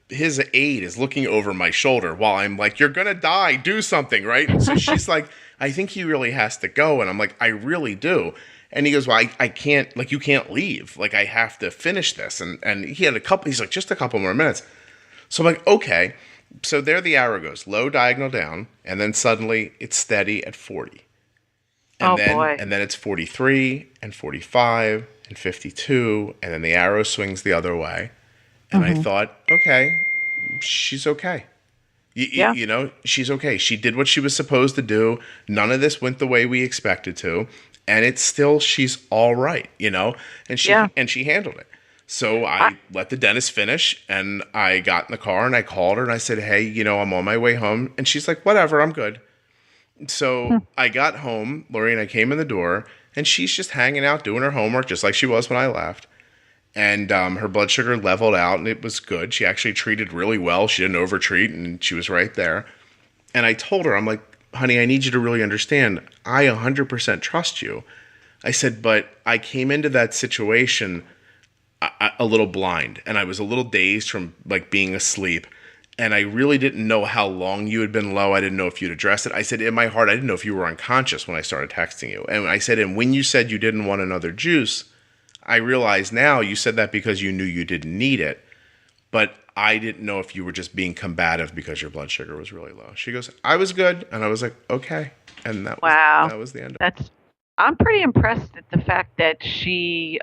his aide is looking over my shoulder while I'm like, you're gonna die, do something, right? And so she's like, I think he really has to go. And I'm like, I really do. And he goes, well, I can't, like, you can't leave. Like, I have to finish this. And he had he's like, just a couple more minutes. So I'm like, okay. So there the arrow goes, low diagonal down, and then suddenly it's steady at 40. And then it's 43 and 45 and 52, and then the arrow swings the other way. And I thought, okay, she's okay. She's okay. She did what she was supposed to do. None of this went the way we expected to, and she's all right, and she handled it. So I let the dentist finish, and I got in the car, and I called her, and I said, hey, I'm on my way home. And she's like, whatever, I'm good. So I got home, Laurie, and I came in the door, and she's just hanging out, doing her homework, just like she was when I left. And her blood sugar leveled out, and it was good. She actually treated really well. She didn't overtreat, and she was right there. And I told her, I'm like, honey, I need you to really understand, I 100% trust you. I said, but I came into that situation a little blind, and I was a little dazed from like being asleep, and I really didn't know how long you had been low. I didn't know if you'd addressed it. I said, in my heart, I didn't know if you were unconscious when I started texting you. And I said, and when you said you didn't want another juice, I realize now you said that because you knew you didn't need it, but I didn't know if you were just being combative because your blood sugar was really low. She goes, I was good. And I was like, okay. And that was the end of it. I'm pretty impressed at the fact that she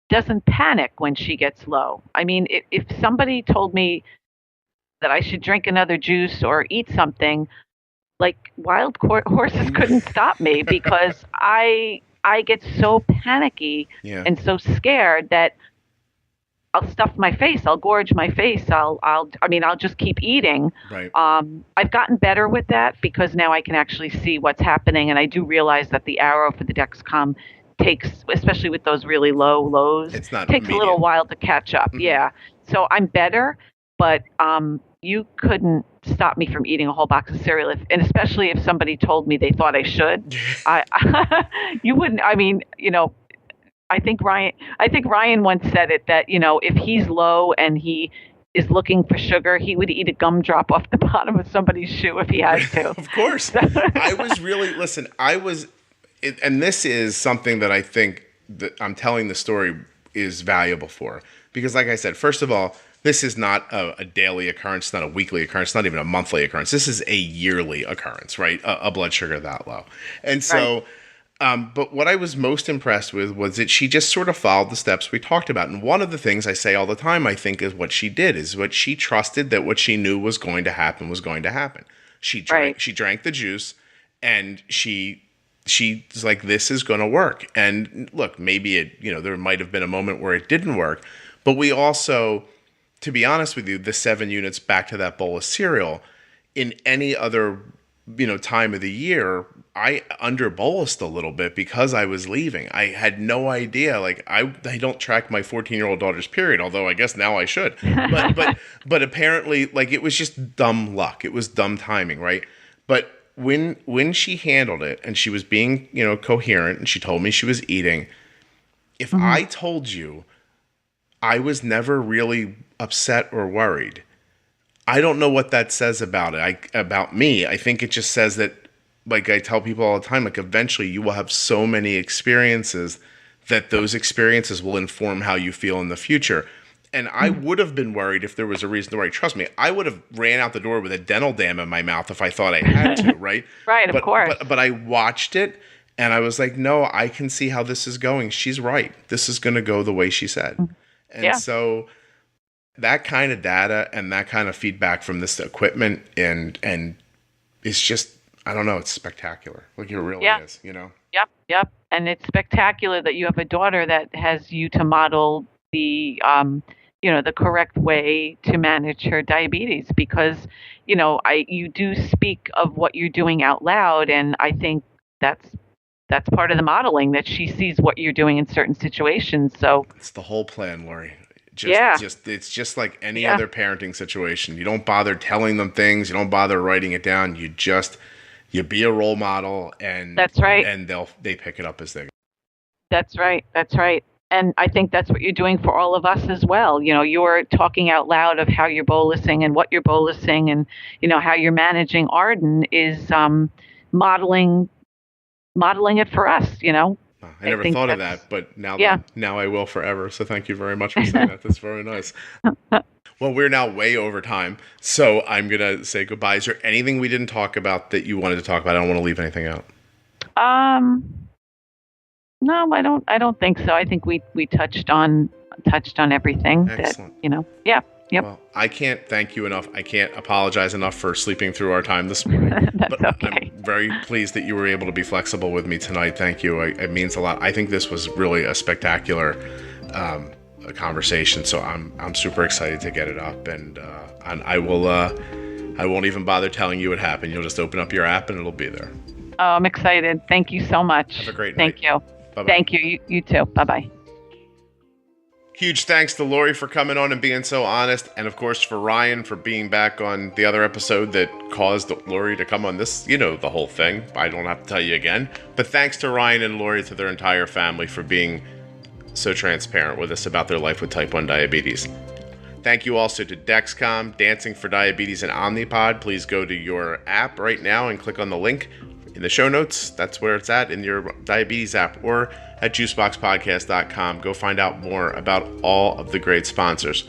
doesn't panic when she gets low. I mean, if somebody told me that I should drink another juice or eat something, like wild horses couldn't stop me because I get so panicky and so scared that I'll stuff my face, I'll gorge my face, I'll just keep eating. Right. I've gotten better with that because now I can actually see what's happening, and I do realize that the arrow for the Dexcom takes, especially with those really low lows, it's not takes immediate. A little while to catch up. Mm-hmm. Yeah. So I'm better, but you couldn't stop me from eating a whole box of cereal, and especially if somebody told me they thought I should. You wouldn't. I mean, I think Ryan once said it that if he's low and he is looking for sugar, he would eat a gumdrop off the bottom of somebody's shoe if he had to. Of course. I was really and this is something that I think I'm telling the story is valuable for. Because like I said, first of all, this is not a daily occurrence, not a weekly occurrence, not even a monthly occurrence. This is a yearly occurrence, right? A blood sugar that low. And so, but what I was most impressed with was that she just sort of followed the steps we talked about. And one of the things I say all the time, I think, is what she did, is what she trusted that what she knew was going to happen was going to happen. She drank the juice, and she's like, this is going to work. And look, maybe there might have been a moment where it didn't work, but we also, to be honest with you, the 7 units back to that bowl of cereal, in any other, time of the year, I under bolused a little bit because I was leaving. I had no idea. Like I don't track my 14-year-old daughter's period, although I guess now I should. But apparently, like, it was just dumb luck. It was dumb timing, right? But when she handled it and she was being, coherent, and she told me she was eating, if I told you I was never really upset or worried, I don't know what that says about it. About me. I think it just says that, like I tell people all the time, like, eventually you will have so many experiences that those experiences will inform how you feel in the future. And I would have been worried if there was a reason to worry. Trust me, I would have ran out the door with a dental dam in my mouth if I thought I had to, right? Right, of course. But I watched it, and I was like, no, I can see how this is going. She's right. This is going to go the way she said. And so that kind of data and that kind of feedback from this equipment and it's just, I don't know, it's spectacular. Like, it really is, Yep. And it's spectacular that you have a daughter that has you to model the, the correct way to manage her diabetes, because, you do speak of what you're doing out loud. And I think that's part of the modeling, that she sees what you're doing in certain situations. So it's the whole plan, Laurie. It's just like any other parenting situation. You don't bother telling them things. You don't bother writing it down. You be a role model, and that's right. And they pick it up as they go. That's right. And I think that's what you're doing for all of us as well. You're talking out loud of how you're bolusing and what you're bolusing, and, how you're managing Arden is modeling it for us, I never thought of that, but now I will forever. So thank you very much for saying that. That's very nice. Well, we're now way over time, so I'm going to say goodbye. Is there anything we didn't talk about that you wanted to talk about? I don't want to leave anything out. No, I don't think so. I think we touched on everything. Excellent. Yep. Well, I can't thank you enough. I can't apologize enough for sleeping through our time this morning. That's but okay. I'm very pleased that you were able to be flexible with me tonight. Thank you. It means a lot. I think this was really a spectacular conversation. So I'm super excited to get it up, and I won't even bother telling you what happened. You'll just open up your app and it'll be there. Oh, I'm excited. Thank you so much. Have a great night. Thank you. Bye-bye. Thank you. You too. Bye-bye. Huge thanks to Laurie for coming on and being so honest. And of course for Ryan for being back on the other episode that caused Laurie to come on this, the whole thing. I don't have to tell you again. But thanks to Ryan and Laurie, to their entire family, for being so transparent with us about their life with type 1 diabetes. Thank you also to Dexcom, Dancing for Diabetes, and Omnipod. Please go to your app right now and click on the link in the show notes. That's where it's at, in your diabetes app, or at juiceboxpodcast.com. Go find out more about all of the great sponsors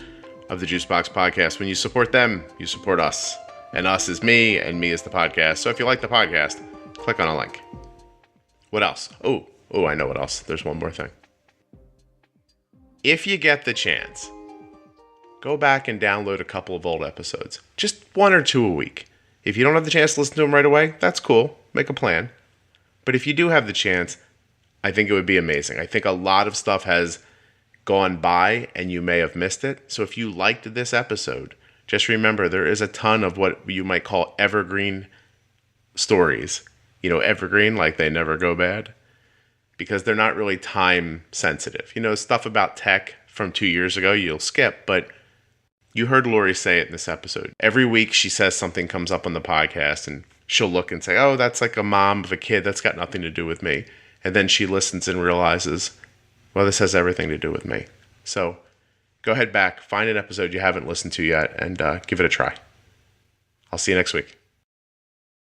of the Juicebox Podcast. When you support them, you support us. And us is me, and me is the podcast. So if you like the podcast, click on a link. What else? Oh, I know what else. There's one more thing. If you get the chance, go back and download a couple of old episodes. Just 1 or 2 a week. If you don't have the chance to listen to them right away, that's cool. Make a plan. But if you do have the chance, I think it would be amazing. I think a lot of stuff has gone by and you may have missed it. So if you liked this episode, just remember there is a ton of what you might call evergreen stories. Evergreen, like they never go bad, because they're not really time sensitive. Stuff about tech from 2 years ago, you'll skip, but you heard Laurie say it in this episode. Every week she says something comes up on the podcast and she'll look and say, oh, that's like a mom of a kid. That's got nothing to do with me. And then she listens and realizes, well, this has everything to do with me. So go ahead back, find an episode you haven't listened to yet, and give it a try. I'll see you next week.